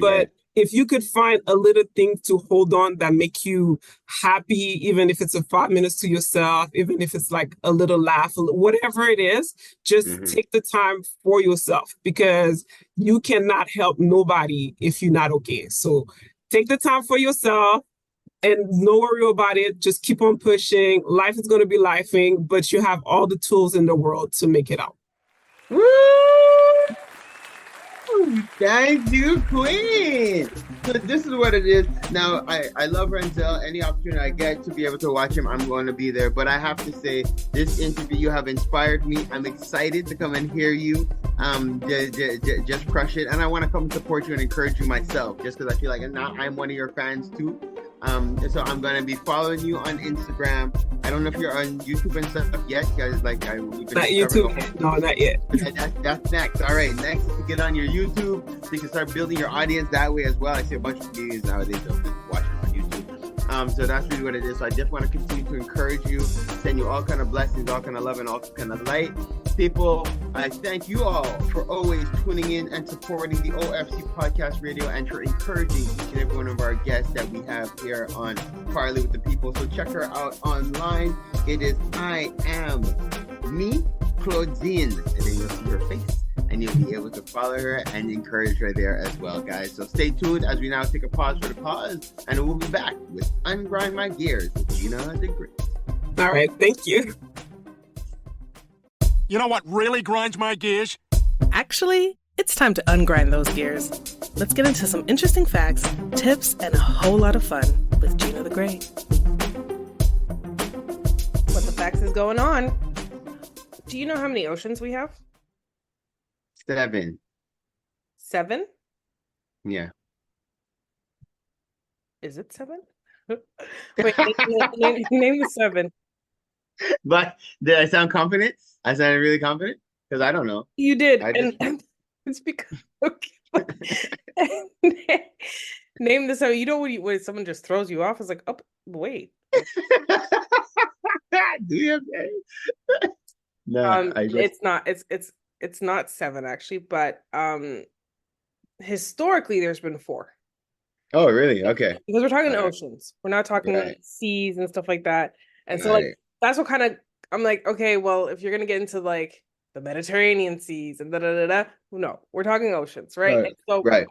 But if you could find a little thing to hold on that make you happy, even if it's a 5 minutes to yourself, even if it's like a little laugh, whatever it is, just take the time for yourself, because you cannot help nobody if you're not okay. So take the time for yourself. And no worry about it. Just keep on pushing. Life is going to be lifing, but you have all the tools in the world to make it out. Woo! Thank you, Queen. So this is what it is. Now, I love Renzel. Any opportunity I get to be able to watch him, I'm going to be there. But I have to say, this interview, you have inspired me. I'm excited to come and hear you. Just crush it. And I want to come support you and encourage you myself, just because I feel like now I'm one of your fans too. So I'm gonna be following you on Instagram. I don't know if you're on YouTube and stuff yet, guys. Like not YouTube. No, not yet. That's next. All right, next is to get on your YouTube so you can start building your audience that way as well. I see a bunch of comedians nowadays that watch it on YouTube. So that's really what it is. So I just want to continue to encourage you, send you all kind of blessings, all kind of love, and all kind of light. People, I thank you all for always tuning in and supporting the OFC Podcast Radio and for encouraging each and every one of our guests that we have here on Parley with the People. So check her out online. It is I Am Me, Claudine. And then you'll see her face and you'll be able to follow her and encourage her there as well, guys. So stay tuned as we now take a pause for the pause, and we'll be back with Ungrind My Gears with Gina the Great. All right, thank you. You know what really grinds my gears? Actually, it's time to ungrind those gears. Let's get into some interesting facts, tips, and a whole lot of fun with Gina the Great. What the facts is going on? Do you know how many oceans we have? 7. 7? Yeah. Is it 7? Wait, name the 7. But did I sound confident? I sounded really confident? Because I don't know. You did. And it's because, okay. Name the 7. You know when someone just throws you off, it's like, oh, wait. Do you have that? No, it's not. It's not 7 actually, but historically there's been 4. Oh, really? Okay. Because we're talking oceans. We're not talking like seas and stuff like that. And so like that's what kind of I'm like, okay, well, if you're gonna get into like the Mediterranean seas and da da da da, no, we're talking oceans, right? And so Right.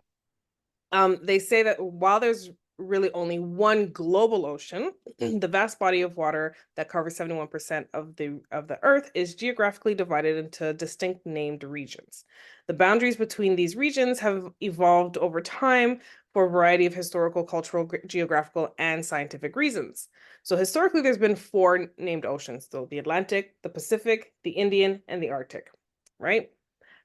they say that while there's really only one global ocean, the vast body of water that covers 71% of the Earth is geographically divided into distinct named regions. The boundaries between these regions have evolved over time for a variety of historical, cultural, geographical, and scientific reasons. So historically, there's been four named oceans, so the Atlantic, the Pacific, the Indian, and the Arctic, right?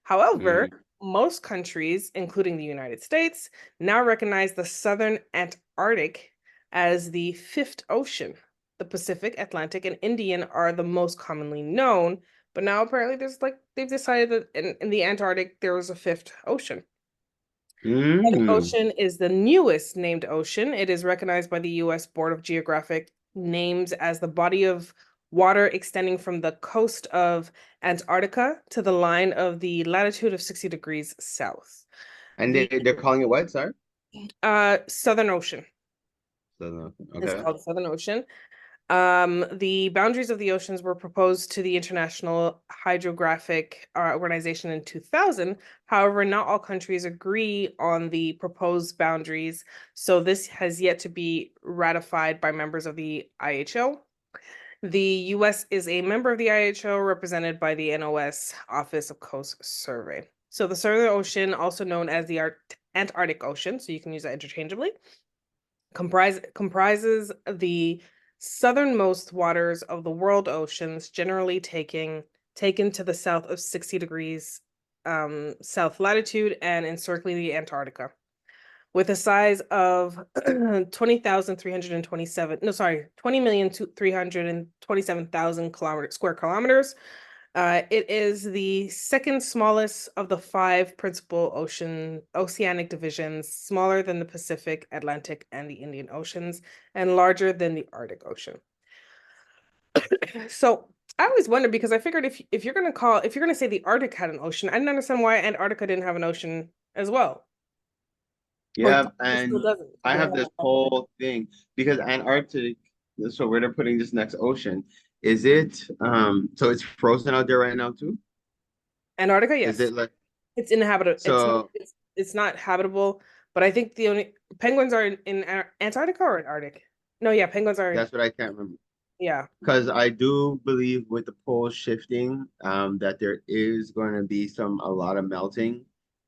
However, most countries, including the United States, now recognize the Southern Antarctic as the fifth ocean. The Pacific, Atlantic, and Indian are the most commonly known, but now apparently they've decided that in the Antarctic there was a fifth ocean. The ocean is the newest named ocean. It is recognized by the U.S. Board of Geographic Names as the body of water extending from the coast of Antarctica to the line of the latitude of 60 degrees south. And they're calling it what, sorry? Southern Ocean. Okay. It's called Southern Ocean. The boundaries of the oceans were proposed to the International Hydrographic Organization in 2000. However, not all countries agree on the proposed boundaries, so this has yet to be ratified by members of the IHO. The U.S. is a member of the IHO, represented by the NOS Office of Coast Survey. So the Southern Ocean, also known as the Antarctic Ocean, so you can use that interchangeably, comprises the southernmost waters of the world oceans, generally taken to the south of 60 degrees south latitude and encircling the Antarctica. With a size of 20,327,000 square kilometers. It is the second smallest of the five principal oceanic divisions, smaller than the Pacific, Atlantic, and the Indian Oceans, and larger than the Arctic Ocean. So I always wonder, because I figured if you're gonna say the Arctic had an ocean, I didn't understand why Antarctica didn't have an ocean as well. Yeah, and I have this whole thing because Antarctic, so where they're putting this next ocean, is it so it's frozen out there right now too? Antarctica, yes. Is it like it's inhabitable? so It's not habitable, but I think the only penguins are in Antarctica or Arctic. No, yeah, penguins are. that's what I can't remember. Yeah. Because I do believe with the poles shifting, that there is going to be a lot of melting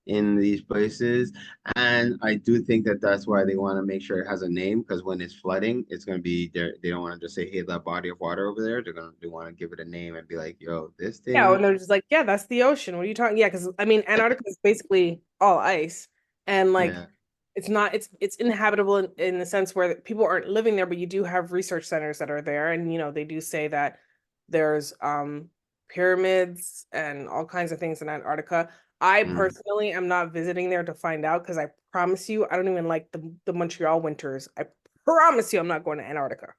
in these places, and I do think that that's why they want to make sure it has a name, because when it's flooding, it's going to be there. They don't want to just say, "Hey, that body of water over there." They want to give it a name and be like, "Yo, this thing." Yeah, and they're just like, "Yeah, that's the ocean. What are you talking?" Yeah, because I mean, Antarctica is basically all ice, and like, Yeah. it's not. It's inhabitable in the sense where people aren't living there, but you do have research centers that are there, and they do say that there's pyramids and all kinds of things in Antarctica. I personally am not visiting there to find out, because I promise you, I don't even like the Montreal winters. I promise you, I'm not going to Antarctica.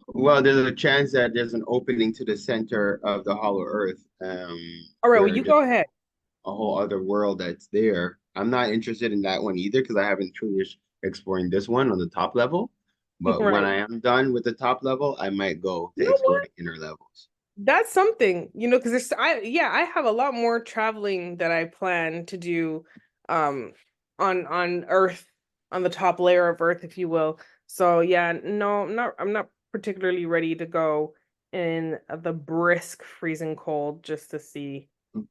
Well, there's a chance that there's an opening to the center of the hollow earth. All right, well, you just go ahead. a whole other world that's there. I'm not interested in that one either, because I haven't truly exploring this one on the top level. But when I am done with the top level, I might go to explore the inner levels. That's something, because I have a lot more traveling that I plan to do on Earth, on the top layer of Earth, if you will. So yeah, no, I'm not particularly ready to go in the brisk freezing cold just to see.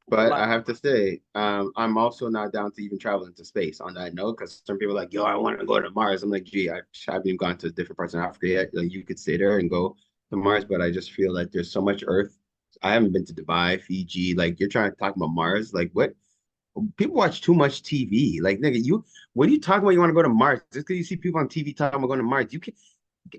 But I have to say, I'm also not down to even travel into space on that note, because some people are like, "Yo, I want to go to Mars." I'm like, "Gee, I haven't even gone to different parts of Africa yet. Like, you could stay there and go to Mars," but I just feel like there's so much Earth. I haven't been to Dubai, Fiji. Like, you're trying to talk about Mars. Like, what? People watch too much TV. Like, nigga, what are you talking about? You want to go to Mars just because you see people on TV talking about going to Mars? You can,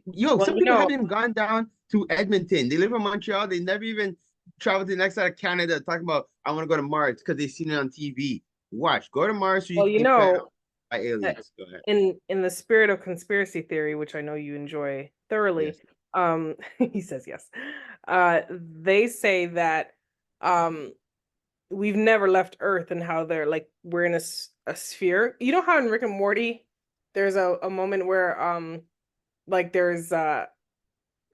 some people haven't even gone down to Edmonton. They live in Montreal. They never even traveled to the next side of Canada talking about, "I want to go to Mars," because they've seen it on TV. Watch, go to Mars. So you by aliens. Go ahead. In the spirit of conspiracy theory, which I know you enjoy thoroughly, yes. He says yes. They say that we've never left Earth, and how they're like, we're in a sphere. You know how in Rick and Morty, there's a moment where like there's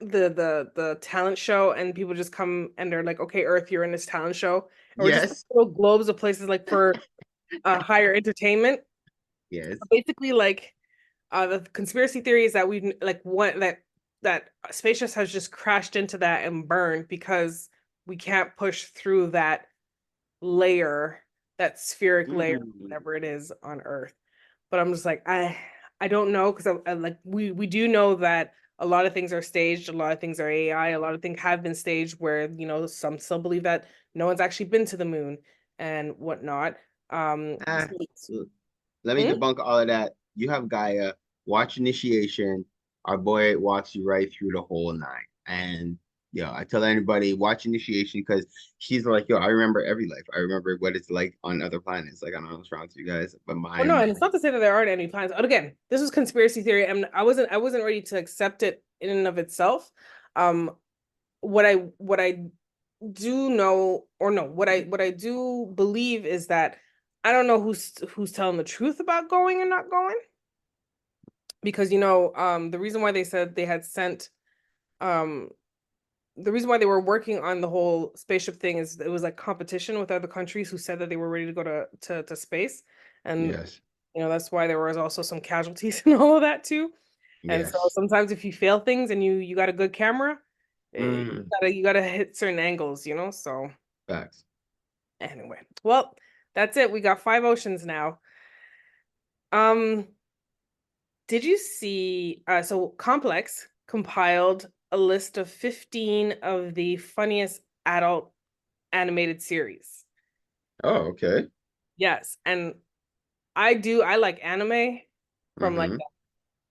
the talent show, and people just come and they're like, okay, Earth, you're in this talent show, or just Yes. little globes of places like for higher entertainment. Yes. Basically, like the conspiracy theory is that we've like one that spaceship has just crashed into that and burned because we can't push through that layer, that spheric layer, whatever it is on Earth. But I'm just like, I don't know, because I like we do know that a lot of things are staged, a lot of things are AI, a lot of things have been staged where, you know, some still believe that no one's actually been to the moon and whatnot. Ah, So- let me Hmm? debunk all of that. You have Gaia, watch Initiation. Our boy walks you right through the whole nine. And I tell anybody, watch Initiation, because she's like, I remember every life. I remember what it's like on other planets. Like, I don't know what's wrong with you guys, but Oh no, and it's not to say that there aren't any plans. But again, this was conspiracy theory, and I wasn't ready to accept it in and of itself. What I do know, or no, what I do believe is that I don't know who's telling the truth about going and not going, because the reason why they said they had sent the reason why they were working on the whole spaceship thing is it was like competition with other countries who said that they were ready to go to space, and Yes. that's why there was also some casualties and all of that too. And so Yes. sometimes if you fail things and you got a good camera, Mm, you gotta hit certain angles, so facts. anyway, well, that's it. We got 5 oceans now. Did you see so Complex compiled a list of 15 of the funniest adult animated series? Oh, okay. Yes, and I like anime from Mm-hmm.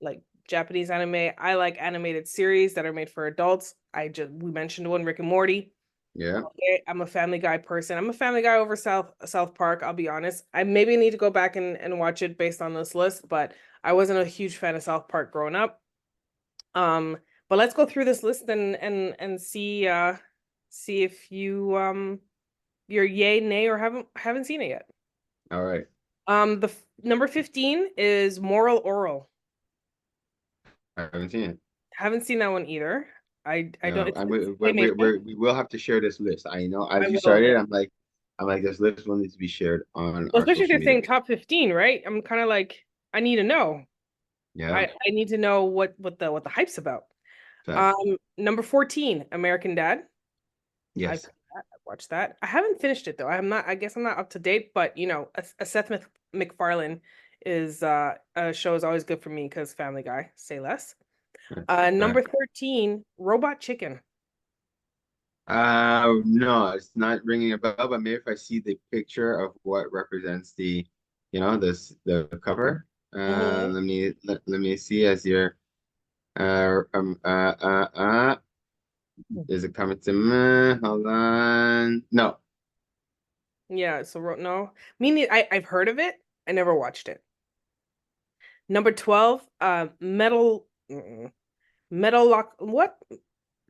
like Japanese anime. I like animated series that are made for adults. We mentioned one, Rick and Morty. Yeah. Okay, I'm a Family Guy person. I'm a Family Guy over South Park, I'll be honest. I maybe need to go back and watch it based on this list, but I wasn't a huge fan of South Park growing up. But let's go through this list and see if you're yay, nay, or haven't seen it yet. All right. The number 15 is Moral Oral. I haven't seen it. Haven't seen that one either. I No, don't. we will have to share this list. I know as I you will, started, yeah. I'm like, this list will need to be shared on Well, our especially if social they're saying media. top 15, right? I'm kind of like, I need to know. Yeah. I need to know what the hype's about. Facts. Number 14, American Dad. Yes. I watched that. I haven't finished it though. I guess I'm not up to date, but a Seth MacFarlane is a show is always good for me because Family Guy, say less. Number 13, Robot Chicken. No, it's not ringing a bell, but maybe if I see the picture of what represents the the cover. Let me see as you're is it coming to me? Hold on. No. Yeah, so no. Meaning I've heard of it. I never watched it. Number 12, what?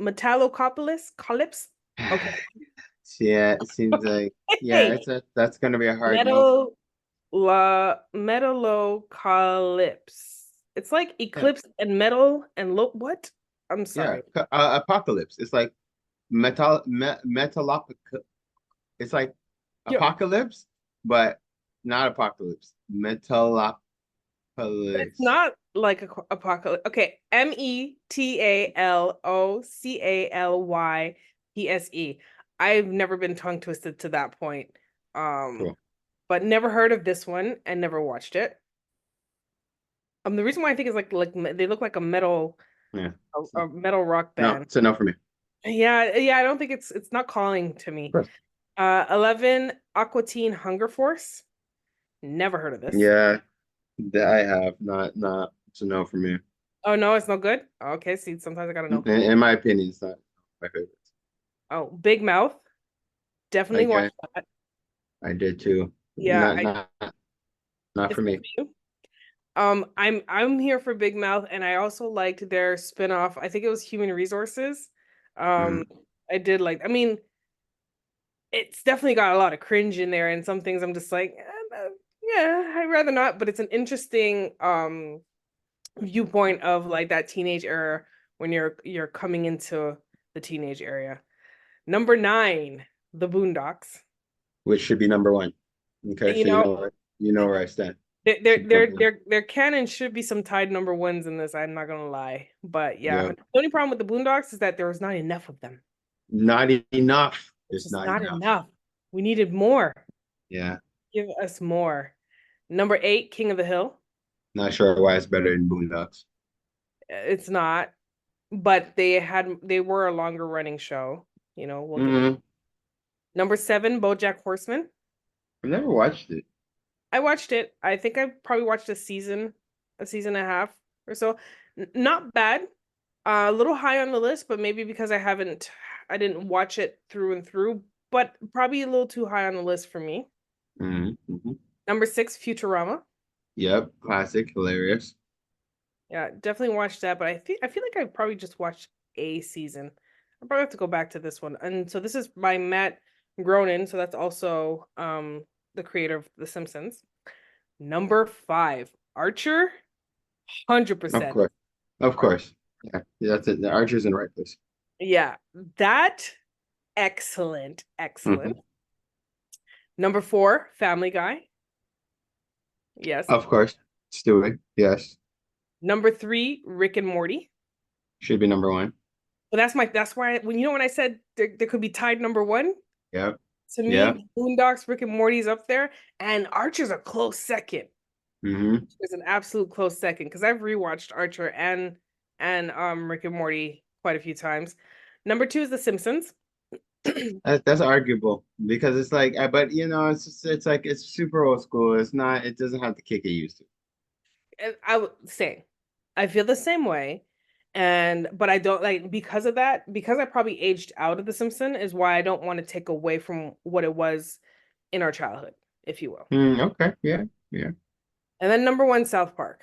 Metallocopolis? Calypse? Okay. Yeah, it seems like Hey, that's gonna be a hard name. Metallocalypse. It's like Yeah, eclipse and metal and what? I'm sorry. apocalypse. It's like metalopic. It's like Yeah. apocalypse, but not apocalypse. Metalopolis. It's not like apocalypse. Okay, METALOCALYPSE. I've never been tongue twisted to that point. Cool. But never heard of this one and never watched it. The reason why I think is like they look like a metal Yeah. a metal rock No, band. it's enough for me. Yeah, I don't think it's not calling to me. 11, Aqua Teen Hunger Force. Never heard of this. Yeah, I have not. It's a no for me. Oh no, it's not good. Okay, see, sometimes I gotta know. In my opinion, it's not my favorite. Oh, Big Mouth. Definitely Okay. watch that. I did too. Yeah, Not for me. I'm here for Big Mouth, and I also liked their spinoff. I think it was Human Resources. I did like. I mean, it's definitely got a lot of cringe in there, and some things I'm just like, yeah, I'd rather not. But it's an interesting viewpoint of like that teenage era when you're coming into the teenage area. Number 9, The Boondocks. Which should be number 1. Okay, You so know, you know where I stand. there can and should be some tied number 1s in this. I'm not gonna lie, but yeah, Yeah. the only problem with the Boondocks is that there was not enough of them. Not enough. It's It's just not not enough. enough. We needed more. Yeah. Give us more. Number 8, King of the Hill. Not sure why it's better than Boondocks. It's not, but they were a longer running show. You know, we'll give it. Number 7, BoJack Horseman. I've never watched it. I watched it. I think I probably watched a season and a half or so. Not bad. A little high on the list, but maybe because I didn't watch it through and through, but probably a little too high on the list for me. Mm-hmm. Number 6, Futurama. Yep, classic, hilarious. Yeah, definitely watched that, but I feel like I probably just watched a season. I'll probably have to go back to this one. And so this is by Matt Groening, so that's also the creator of The Simpsons. Number 5, Archer. 100%. Of course. Yeah, that's it. The Archer's in the right place. Yeah, that excellent. Number 4, Family Guy. Yes. Of course. Stewie. Yes. Number 3, Rick and Morty. Should be number 1. But that's why when I said there could be tied number 1. Yep. To me, Yep. Boondocks, Rick and Morty's up there, and Archer's a close second. Mm-hmm. It's an absolute close second because I've rewatched Archer and Rick and Morty quite a few times. Number 2 is The Simpsons. That's arguable because it's like, but it's like it's super old school. It's not. It doesn't have the kick it used to. And I would say, I feel the same way, but I don't like because of that. Because I probably aged out of The Simpsons is why I don't want to take away from what it was in our childhood, if you will. Okay. Yeah. And then number 1, South Park.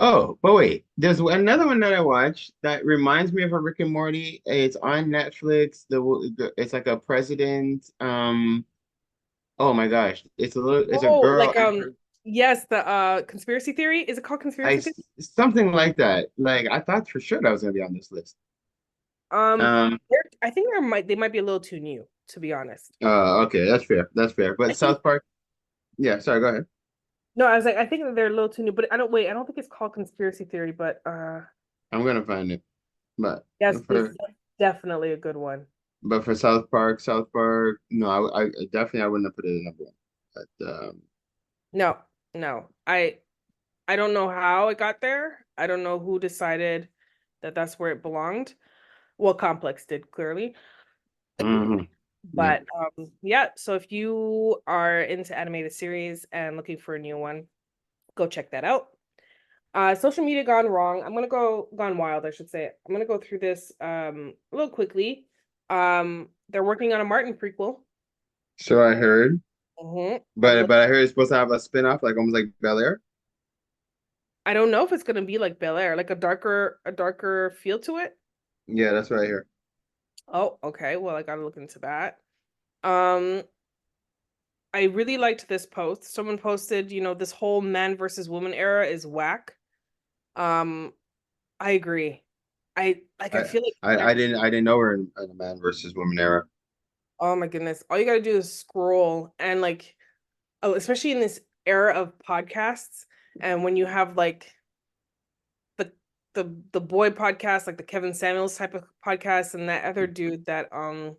Oh, but wait, there's another one that I watched that reminds me of a Rick and Morty. It's on Netflix. It's like a president. Oh my gosh, it's a girl. Like yes, the conspiracy theory. Is it called conspiracy theory? Something like that. Like I thought for sure that was gonna be on this list. I think they might be a little too new, to be honest. Okay, that's fair. But South Park. Yeah, sorry, go ahead. No, I was like, I think that they're a little too new, but I don't think it's called conspiracy theory, but I'm gonna find it. But yes, it's definitely a good one. But for South Park, no, I definitely wouldn't have put it in number 1. But No. I don't know how it got there. I don't know who decided that that's where it belonged. Well, Complex did clearly. mhm. But yeah, so if you are into animated series and looking for a new one, go check that out. Social media gone wild, I should say. I'm gonna go through this a little quickly. They're working on a Martin prequel. So I heard. Mm-hmm. But I heard it's supposed to have a spin-off, like almost like Bel-Air. I don't know if it's gonna be like Bel-Air, like a darker feel to it. Yeah, that's what I hear. Oh, okay. Well, I gotta look into that. I really liked this post. Someone posted, this whole man versus woman era is whack. I agree. I feel like I didn't know we're in a man versus woman era. oh my goodness. All you gotta do is scroll and especially in this era of podcasts, and when you have like the boy podcast, like the Kevin Samuels type of podcast, and that other dude that I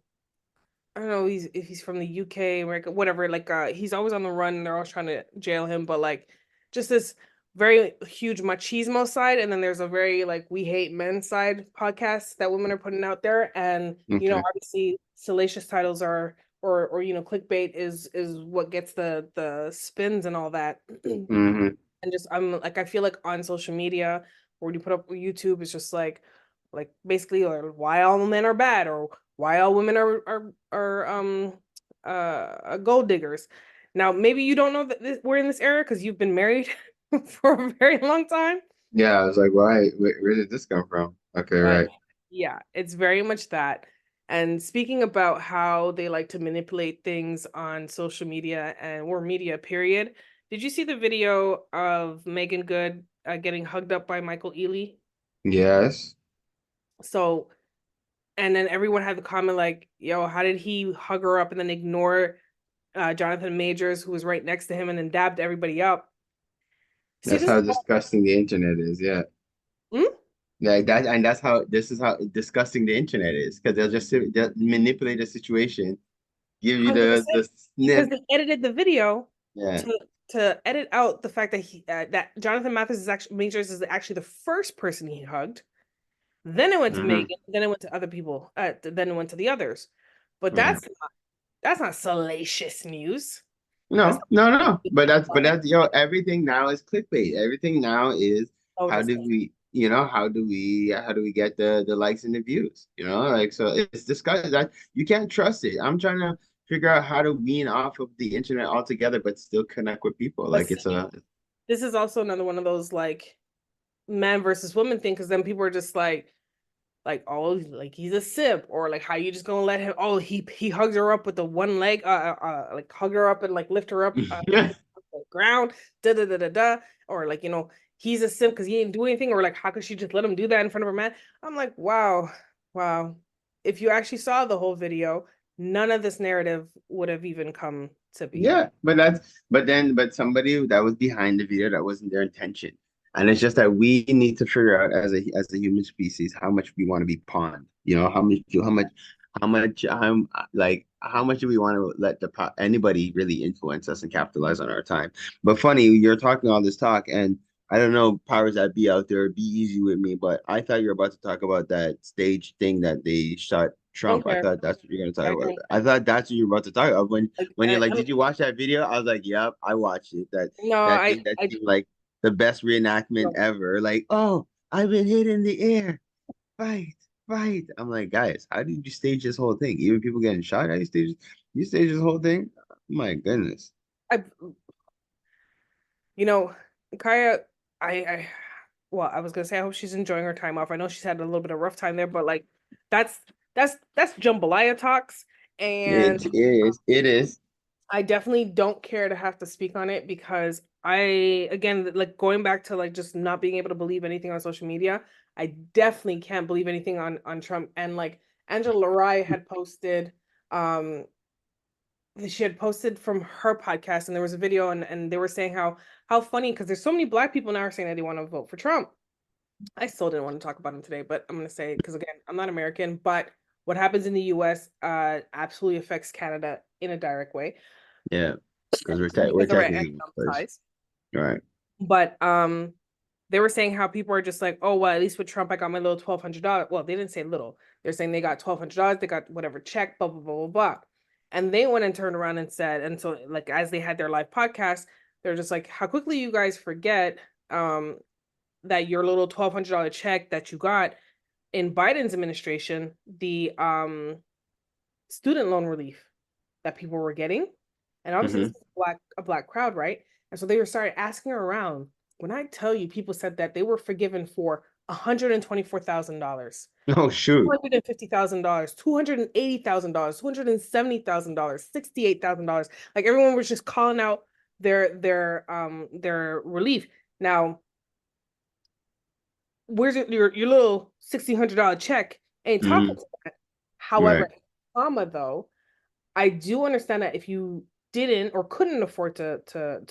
don't know if he's from the UK, America, whatever, he's always on the run and they're always trying to jail him, but like just this very huge machismo side, and then there's a very we hate men side podcast that women are putting out there, and obviously salacious titles are or clickbait is what gets the spins and all that. Mm-hmm. And just I feel like on social media, or when you put up YouTube, it's just like basically why all men are bad, or why all women are gold diggers. Now maybe you don't know that we're in this era because you've been married for a very long time. Yeah, I was like, why? Where did this come from? Okay, right. Yeah, it's very much that. And speaking about how they like to manipulate things on social media or media, period. Did you see the video of Megan Good getting hugged up by Michael Ealy? Yes. So, and then everyone had the comment like, yo, how did he hug her up and then ignore Jonathan Majors, who was right next to him, and then dabbed everybody up? See, That's this how is disgusting the internet is. Yeah. Hmm? Like that, and this is how disgusting the internet is, because they'll manipulate the situation, give you 100%, the because snip. they edited the video Yeah. to edit out the fact that that Jonathan Mathis is actually Majors is actually the first person he hugged. Then it went to Hmm. Megan. Then it went to other people. Then it went to the others. But Yeah. that's not salacious news. That's No, no, no. But not that's everything now is clickbait. Everything now is so how do disgusting. we, how do we get the likes and the views? Like, so it's disgusting that you can't trust it. I'm trying to figure out how to wean off of the internet altogether, but still connect with people. But Like, it's see, a this is also another one of those like man versus woman thing, because then people are just like, oh, like he's a simp, or like how you just gonna let him? Oh, he hugs her up with the one leg, like hug her up and like lift her up yeah. the ground, da da da da da, or like he's a simp because he didn't do anything, or like how could she just let him do that in front of her man? I'm like, wow, wow. If you actually saw the whole video, none of this narrative would have even come to be. Yeah, but somebody that was behind the video, that wasn't their intention. And it's just that we need to figure out as a human species how much we want to be pawned. How much do we want to let anybody really influence us and capitalize on our time? But funny, you're talking all this talk, and I don't know, powers that be out there, be easy with me, but I thought you were about to talk about that stage thing that they shot Don't Trump. I care. thought that's what you're going to I talk about. don't. I thought that's what you were about to talk about when you're like, I'm, did you watch that video? I was like, yep, I watched it. That no, that thing that I seemed like the best reenactment ever. Like, oh, I've been hit in the air. Fight, fight. I'm like, guys, how did you stage this whole thing? Even people getting shot, how you stage this whole thing? My goodness. I you know, Kaya, I well, I was gonna say I hope she's enjoying her time off. I know she's had a little bit of rough time there, but like that's that's jambalaya talks, and It is. It is. I definitely don't care to have to speak on it, because again, like going back to like just not being able to believe anything on social media, I definitely can't believe anything on Trump. And like Angela Larai had posted, um, she had posted from her podcast, and there was a video, and they were saying how funny, because there's so many Black people now are saying that they want to vote for Trump. I still didn't want to talk about him today, but I'm going to say, because again, I'm not American, but what happens in the US absolutely affects Canada in a direct way, Yeah. Because we're because of our technically economic first. ties. Right. But they were saying how people are just like, oh well, at least with Trump I got my little $1,200. Well, they didn't say little. They're saying they got $1,200, they got whatever check, blah blah blah blah blah. And they went and turned around and said, and so like as they had their live podcast, they're just like, how quickly you guys forget that your little $1,200 check that you got in Biden's administration, the student loan relief that people were getting. And obviously this is a black crowd, right? And so they were started asking around. When I tell you, people said that they were forgiven for $124,000, Oh shoot. $250,000, $280,000, $270,000, $68,000. Like everyone was just calling out their relief. Now, where's your little $1,600 check? Ain't talking to that. However, Right. comma though, I do understand that if you didn't or couldn't afford to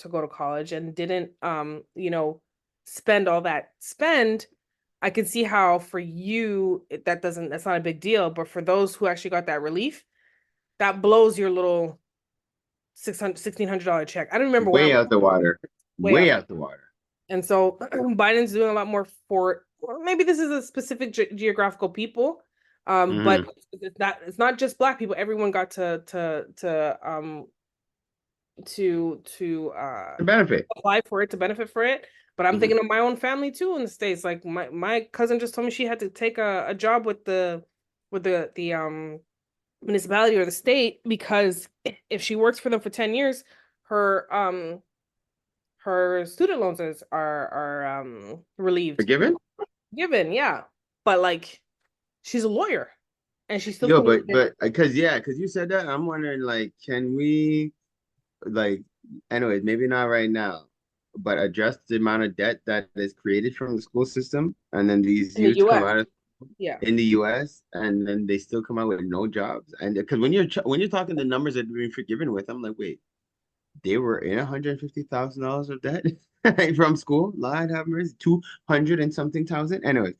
go to college and didn't spend all that spend, I can see how for you that's not a big deal. But for those who actually got that relief, that blows your little $1,600 check. I don't remember Way out the water. Way Way out. out the water. And so Biden's doing a lot more for, or maybe this is a specific geographical people, but it's not just Black people. Everyone got to benefit. apply for it, to benefit for it. But I'm thinking of my own family too in the States. Like my cousin just told me she had to take a job with the municipality or the state, because if she works for them for 10 years, her student loans are relieved. Forgiven? Given, yeah. But like she's a lawyer and she's still Yo, but because you said that, I'm wondering, like, can we, like, anyways, maybe not right now, but adjust the amount of debt that is created from the school system, and then these In the youths come US. out of Yeah. in the US, and then they still come out with no jobs. And because when you're talking the numbers that they're being forgiven with, I'm like, wait, they were in $150,000 of debt from school. Lord have mercy, 200 and something thousand. Anyways,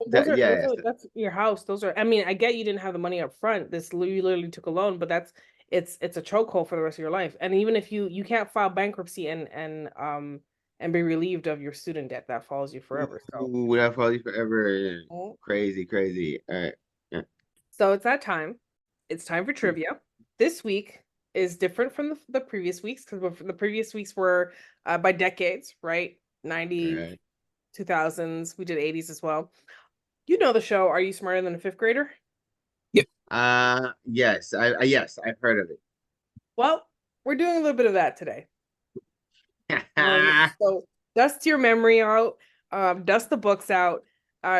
That's your house. I mean, I get you didn't have the money up front. You literally took a loan, but it's a chokehold for the rest of your life. And even if you can't file bankruptcy and be relieved of your student debt, that follows you forever. So Ooh, that follows you forever. Oh. Crazy. All right. Yeah. So it's that time. It's time for trivia. This week is different from the previous weeks because the previous weeks were by decades, right? 90s, Right. 2000s. We did 80s as well. You know the show, Are You Smarter Than a Fifth Grader? Yes, I've heard of it. Well, we're doing a little bit of that today. So dust your memory out, dust the books out.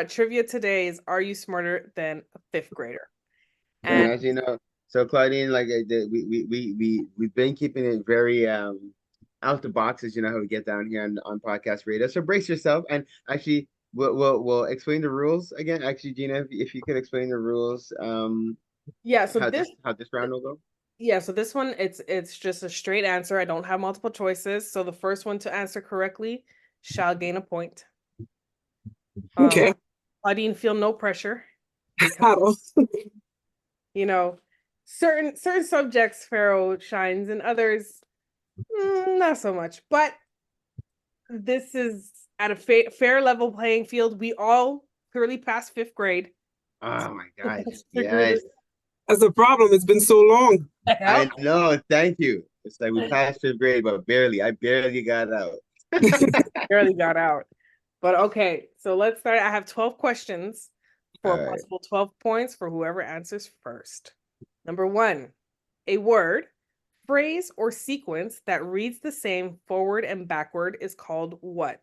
Trivia today is, are you smarter than a fifth grader? And as you know, so Claudine, like we've been keeping it very out the boxes. You know how we get down here on podcast radio. So brace yourself, and actually we'll explain the rules again. Actually, Gina, if you could explain the rules. Yeah. So how this round will go. Yeah, so this one, it's just a straight answer. I don't have multiple choices. So the first one to answer correctly shall gain a point. Okay. Claudine, feel no pressure. How? You know, certain subjects Pharaoh shines and others not so much. But this is at a fair level playing field. We all clearly passed fifth grade. Oh my God. Yes. That's the problem. It's been so long. I know. Thank you. It's like we passed fifth grade, but barely. I barely got out. Barely got out. But okay, so let's start. I have 12 questions for a possible 12 points for whoever answers first. Number 1, a word, phrase, or sequence that reads the same forward and backward is called what?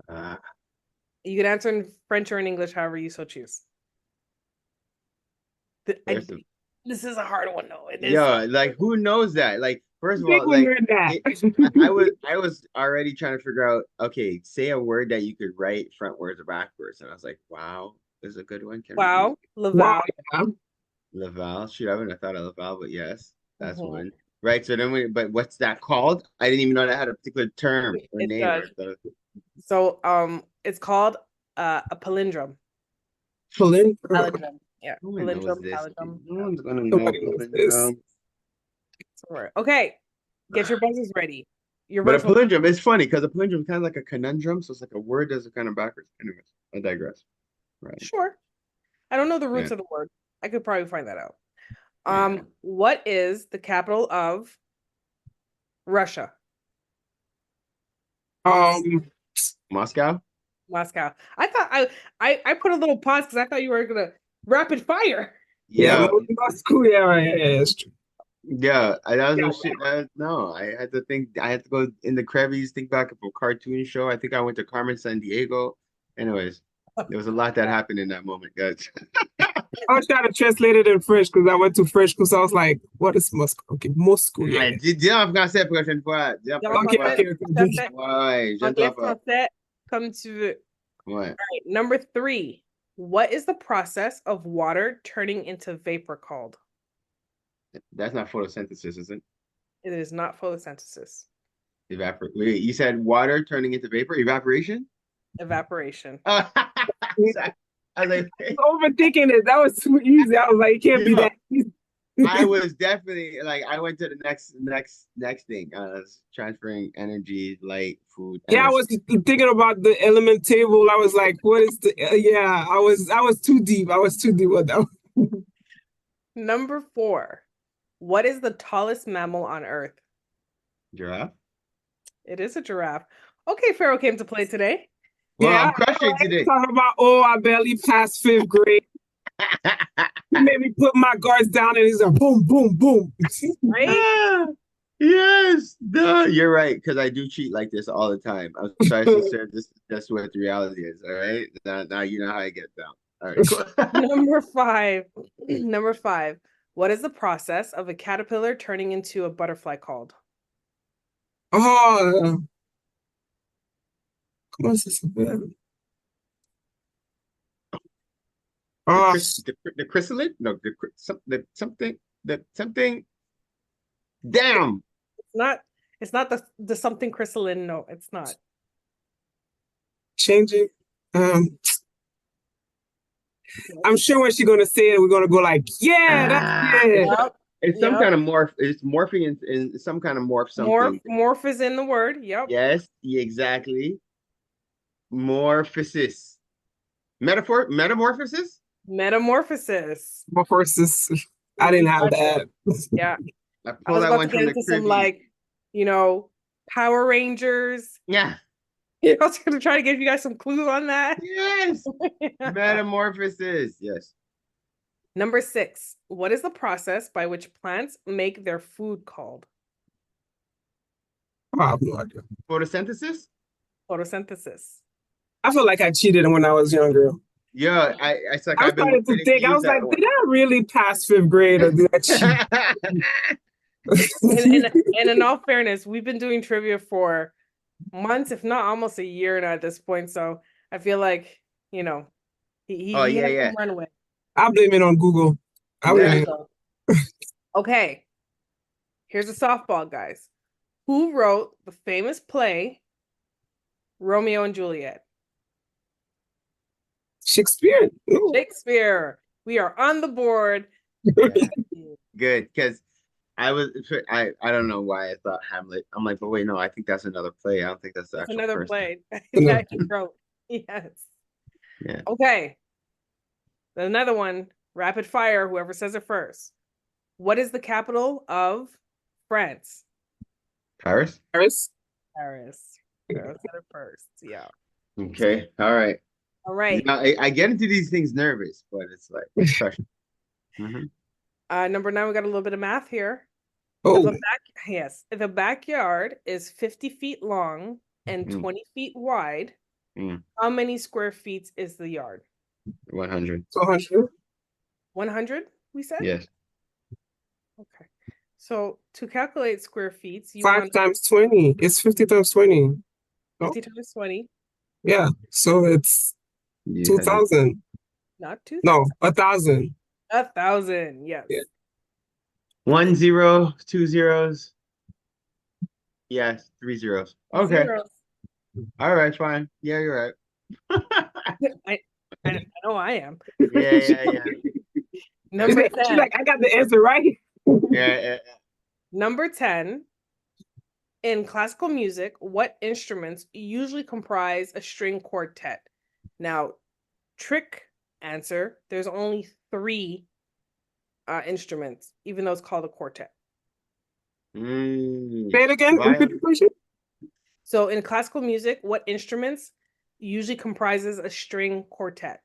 You can answer in French or in English, however you so choose. This is a hard one, though. It is. Yeah, like who knows that? Like, first of all, like I was already trying to figure out. Okay, say a word that you could write frontwards or backwards, and I was like, "Wow, this is a good one." Wow, Laval. Laval. Shoot, I wouldn't have thought of Laval, but yes, that's one. Right. So then, but what's that called? I didn't even know that had a particular term or name. So, it's called a palindrome. Palindrome. Yeah, palindrome. No one's gonna know palindrome. Okay, get your buzzers ready. But a palindrome is funny because a palindrome is kind of like a conundrum, so it's like a word that's kind of backwards. Anyways, I digress. Right. Sure. I don't know the roots of the word. I could probably find that out. What is the capital of Russia? Moscow. Moscow. I thought I put a little pause because I thought you were gonna rapid fire. Yeah. Moscow. Yeah. Yeah, that was no shit. No, I had to think. I had to go in the crevice, think back of a cartoon show. I think I went to Carmen San Diego. Anyways, there was a lot that happened in that moment, guys. I was trying to translate it in French because I went to French because I was like, "What is Moscow?" Okay, Moscow. Yeah. Dis-en français la prochaine fois. Ouais, français comme tu veux. Ouais. All right, number 3. What is the process of water turning into vapor called? That's not photosynthesis, is it? It is not photosynthesis. Wait, you said water turning into vapor? Evaporation? Evaporation. I was like, overthinking it. That was too easy. I was like, it can't be that easy. I was definitely like, I went to the next thing. I was transferring energy, light, food. Yeah, I was thinking about the element table. I was like, what is the? Yeah, I was too deep. I was too deep with that. Number 4. What is the tallest mammal on Earth? Giraffe. It is a giraffe. Okay, Pharaoh came to play today. Well, yeah, I'm crushing today. Talking about, I barely passed 5th grade. He made me put my guards down, and he's like, boom, boom, boom. Right? Yes, duh. You're right, because I do cheat like this all the time. I was trying to share that's what the reality is. All right, now you know how I get down. All right. Number 5. What is the process of a caterpillar turning into a butterfly called? Oh, ¿cómo se sabe? Oh, The chrysalid? No, the something. Damn. It's not the something crystalline. No, it's not. changing. I'm sure when she's gonna say it, we're gonna go like, yeah, that's it. Yep. It's some kind of morph. It's morphing in some kind of morph something. Morph is in the word. Yep. Yes, exactly. Morphosis. Metamorphosis? Metamorphosis. Morphosis. I didn't have that. Yeah. I I pulled was that about one to get from the into some trivia. Power Rangers. Yeah. I was gonna try to give you guys some clues on that. Yes. Metamorphosis. Yes. Number 6. What is the process by which plants make their food called? Oh, I have no idea. Photosynthesis? Photosynthesis. I feel like I cheated when I was younger. Yeah, it's like I I've been started to waiting think. I use was that like, one. did I really pass 5th grade or did I cheat? And in all fairness, we've been doing trivia for months, if not almost a year now at this point. So I feel like, he Oh, he yeah, has yeah. some runway. I blame it on Google. I Yeah. blame it. Okay. Here's a softball, guys. Who wrote the famous play Romeo and Juliet? Shakespeare. Ooh. Shakespeare. We are on the board. Good, because I don't know why I thought Hamlet. I'm like, but wait, no, I think that's another play. I don't think that's the That's actual another person. play that he wrote. Yes. Yeah. Okay. Another one. Rapid fire. Whoever says it first. What is the capital of France? Paris? Paris. Paris. Whoever said it first. Yeah. Okay. All right. All right. Now, I get into these things nervous, but it's like pressure. Number 9, we got a little bit of math here. Oh, The backyard is 50 feet long and 20 feet wide. How many square feet is the yard? 100. 200. 100, we said? Yes. Okay. So to calculate square feet, you 5 want times 20. It's 50 times 20. 50 times 20, Yeah. So it's 2,000. not 2,000. No, 1,000. 1,000, yes. Yeah. 1 0, 2 zeros. Yes, 3 zeros. Okay. Zeros. All right, fine. Yeah, you're right. I know I am. Yeah. Number She's 10. like, I got the answer right. Yeah. Number 10. In classical music, what instruments usually comprise a string quartet? Now, trick answer, there's only 3 instruments, even though it's called a quartet. Say it again. Repeat the question. So in classical music, what instruments usually comprises a string quartet?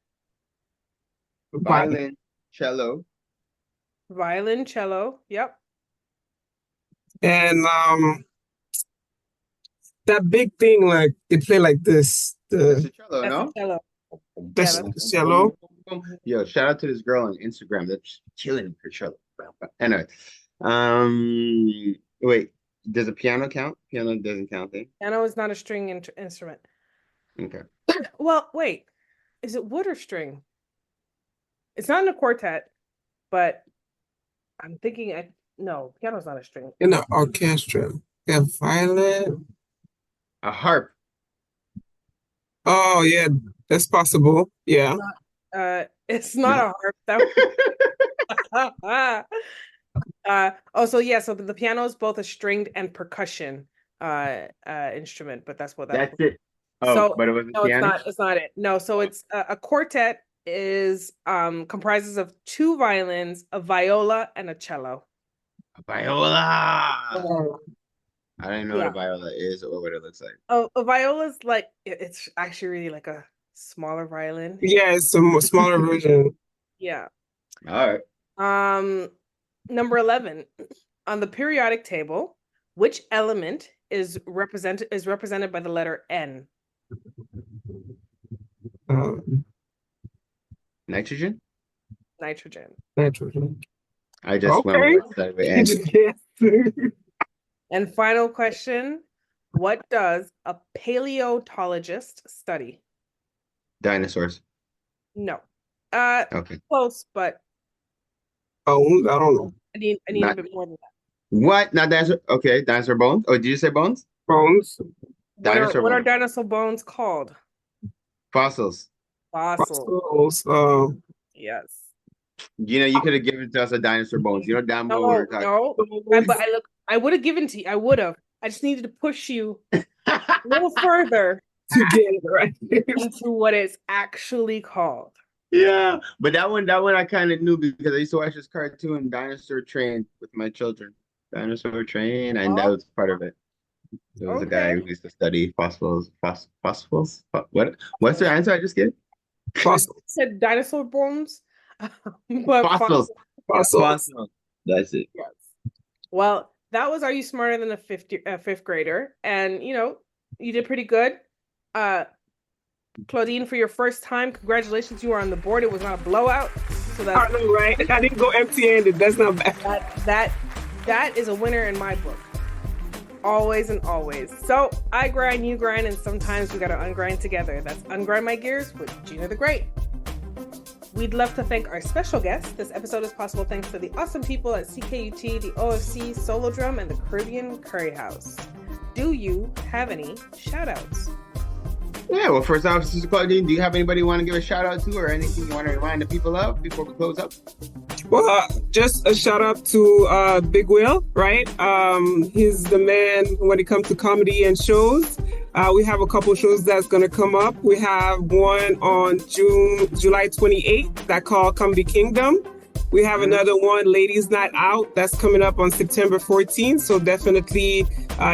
Violin, cello. Violin, cello, yep. And that big thing, like they play like this. That's a cello, That's no? the cello. That's Yeah, the cello. Yo, shout out to this girl on Instagram that's killing her cello. Anyway, wait, does a piano count? Piano doesn't count, eh? Piano is not a string instrument. Okay. Well, wait, is it wood or string? It's not in a quartet, but I'm thinking, no, piano's not a string. In the orchestra. Yeah, violin. A harp. Oh yeah, that's possible. Yeah. It's not a harp. So the piano is both a stringed and percussion instrument, but that's what That's it. Oh, So but it wasn't no, piano? it's not it. No, so it's a quartet is comprises of 2 violins, a viola, and a cello. A viola. Oh, I don't know what a viola is or what it looks like. Oh, a viola is like it's actually really like a smaller violin. yeah, it's a smaller version. Yeah. All right. Number 11 on the periodic table, which element is represented by the letter N? Nitrogen? Nitrogen. Nitrogen. I just went Okay. with that way. And Yes. And final question. What does a paleontologist study? dinosaurs. No. Okay. Close, but Oh, I don't know. I need a Not- bit more than that. What? Not dinosaur? Okay, dinosaur bones. Oh, did you say bones? Bones. Dinosaur What are bones. dinosaur bones called? Fossils. Fossils. Fossils. Yes. You could have given to us a dinosaur bones. You know damn well what we're talking. But I would have given to you. I would have. I just needed to push you a little further To get it right. into what it's actually called. Yeah, but that one I kind of knew because I used to watch this cartoon, Dinosaur Train, with my children. Dinosaur Train, and that was part of it. There was a guy Okay. who used to study fossils. Fossils? What? What's the answer I just gave? Fossils. Said dinosaur bones, but Fossils. Fossils. That's it. Yes. Well, that was Are You Smarter Than a Fifth Grader? And you did pretty good. Claudine, for your first time, congratulations. You were on the board. It was not a blowout. So I that's know, right? I didn't go empty-handed. That's not bad. that is a winner in my book. Always and always. So I grind, you grind, and sometimes we gotta ungrind together. That's Ungrind My Gears with Gina the Great. We'd love to thank our special guests. This episode is possible thanks to the awesome people at CKUT, the OFC Solo Drum, and the Caribbean Curry House. Do you have any shout outs? Yeah, well, first off, Sister Claudine, do you have anybody you want to give a shout out to or anything you want to remind the people of before we close up? Well, just a shout out to Big Will, right? He's the man when it comes to comedy and shows. We have a couple shows that's going to come up. We have one on July 28th that called Comedy Kingdom. We have another one, Ladies Night Out, that's coming up on September 14th. So definitely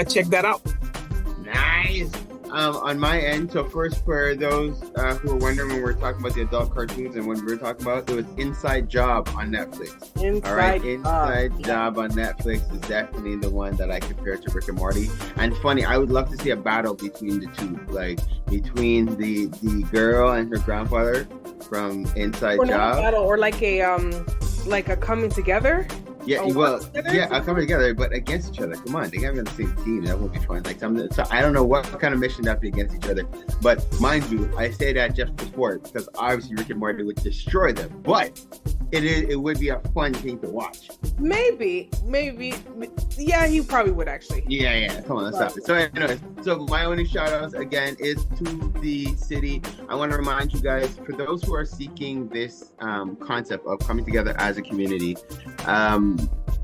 check that out. Nice. On my end, so first for those who are wondering when we're talking about the adult cartoons and when we were talking about, it was Inside Job on Netflix. All right, Inside Job on Netflix is definitely the one that I compare to Rick and Morty. And funny, I would love to see a battle between the two, like between the girl and her grandfather from Inside Or Job. not a battle, or like a coming together. Yeah, Oh, well, together? yeah, I'll come together, but against each other. Come on, they gotta be on the same team. That would be fun. Like so I don't know what kind of mission that'd be against each other. But mind you, I say that just for sport because obviously Rick and Morty would destroy them. But it would be a fun thing to watch. Maybe. Yeah, he probably would actually. Yeah. Come on, let's stop it. So anyways, so my only shout outs again is to the city. I want to remind you guys, for those who are seeking this concept of coming together as a community,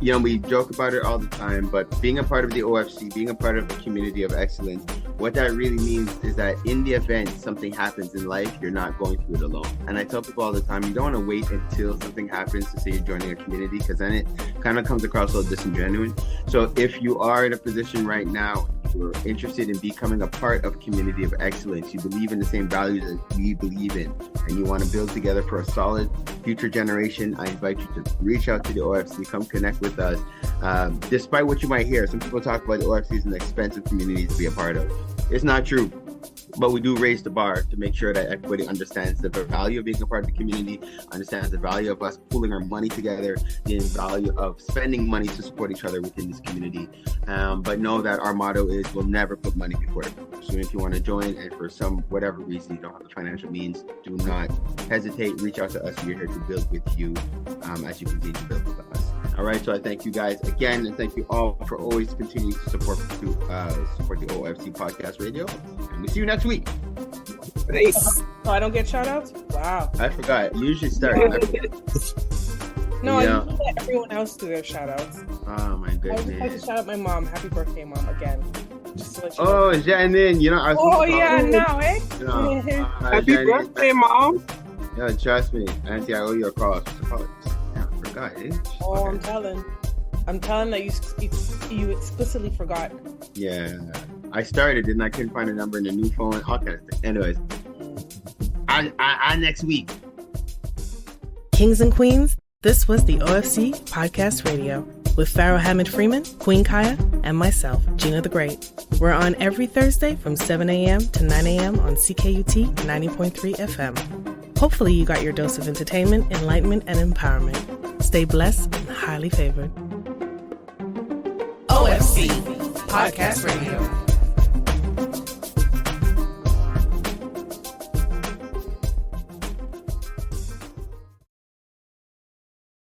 we joke about it all the time, but being a part of the OFC, being a part of the community of excellence, what that really means is that in the event something happens in life, you're not going through it alone. And I tell people all the time, you don't want to wait until something happens to say you're joining a community, because then it kind of comes across a little disingenuous. So if you are in a position right now, you're interested in becoming a part of a community of excellence, you believe in the same values that we believe in, and you want to build together for a solid future generation, I invite you to reach out to the OFC, come connect with us. Despite what you might hear, some people talk about the OFC as an expensive community to be a part of. It's not true. But we do raise the bar to make sure that everybody understands the value of being a part of the community, understands the value of us pooling our money together, the value of spending money to support each other within this community. But know that our motto is we'll never put money before it. So if you want to join and for whatever reason you don't have the financial means, do not hesitate. Reach out to us. We're here to build with you as you continue to build with us. All right, so I thank you guys again, and thank you all for always continuing to support the OFC Podcast Radio. And we'll see you next week. Nice. Oh, I don't get shout outs? Wow. I forgot. You usually start. No, Yeah. I usually let everyone else do their shout outs. Oh my I just like to goodness. shout out my mom. Happy birthday, Mom, again. Just to let you know. Oh, yeah, and then I was Oh, yeah, now, eh? Happy birthday, Mom. Yeah, trust me, Auntie, I owe you a call. I forgot, eh? Oh, Okay. I'm telling that you explicitly forgot. Yeah, I started and I couldn't find a number in the new phone. All kinds of things. Anyways, I next week. Kings and Queens, this was the OFC Podcast Radio with Pharaoh Hammond Freeman, Queen Kaya, and myself, Gina the Great. We're on every Thursday from 7 a.m. to 9 a.m. on CKUT 90.3 FM. Hopefully you got your dose of entertainment, enlightenment, and empowerment. Stay blessed and highly favored. OFC Podcast Radio.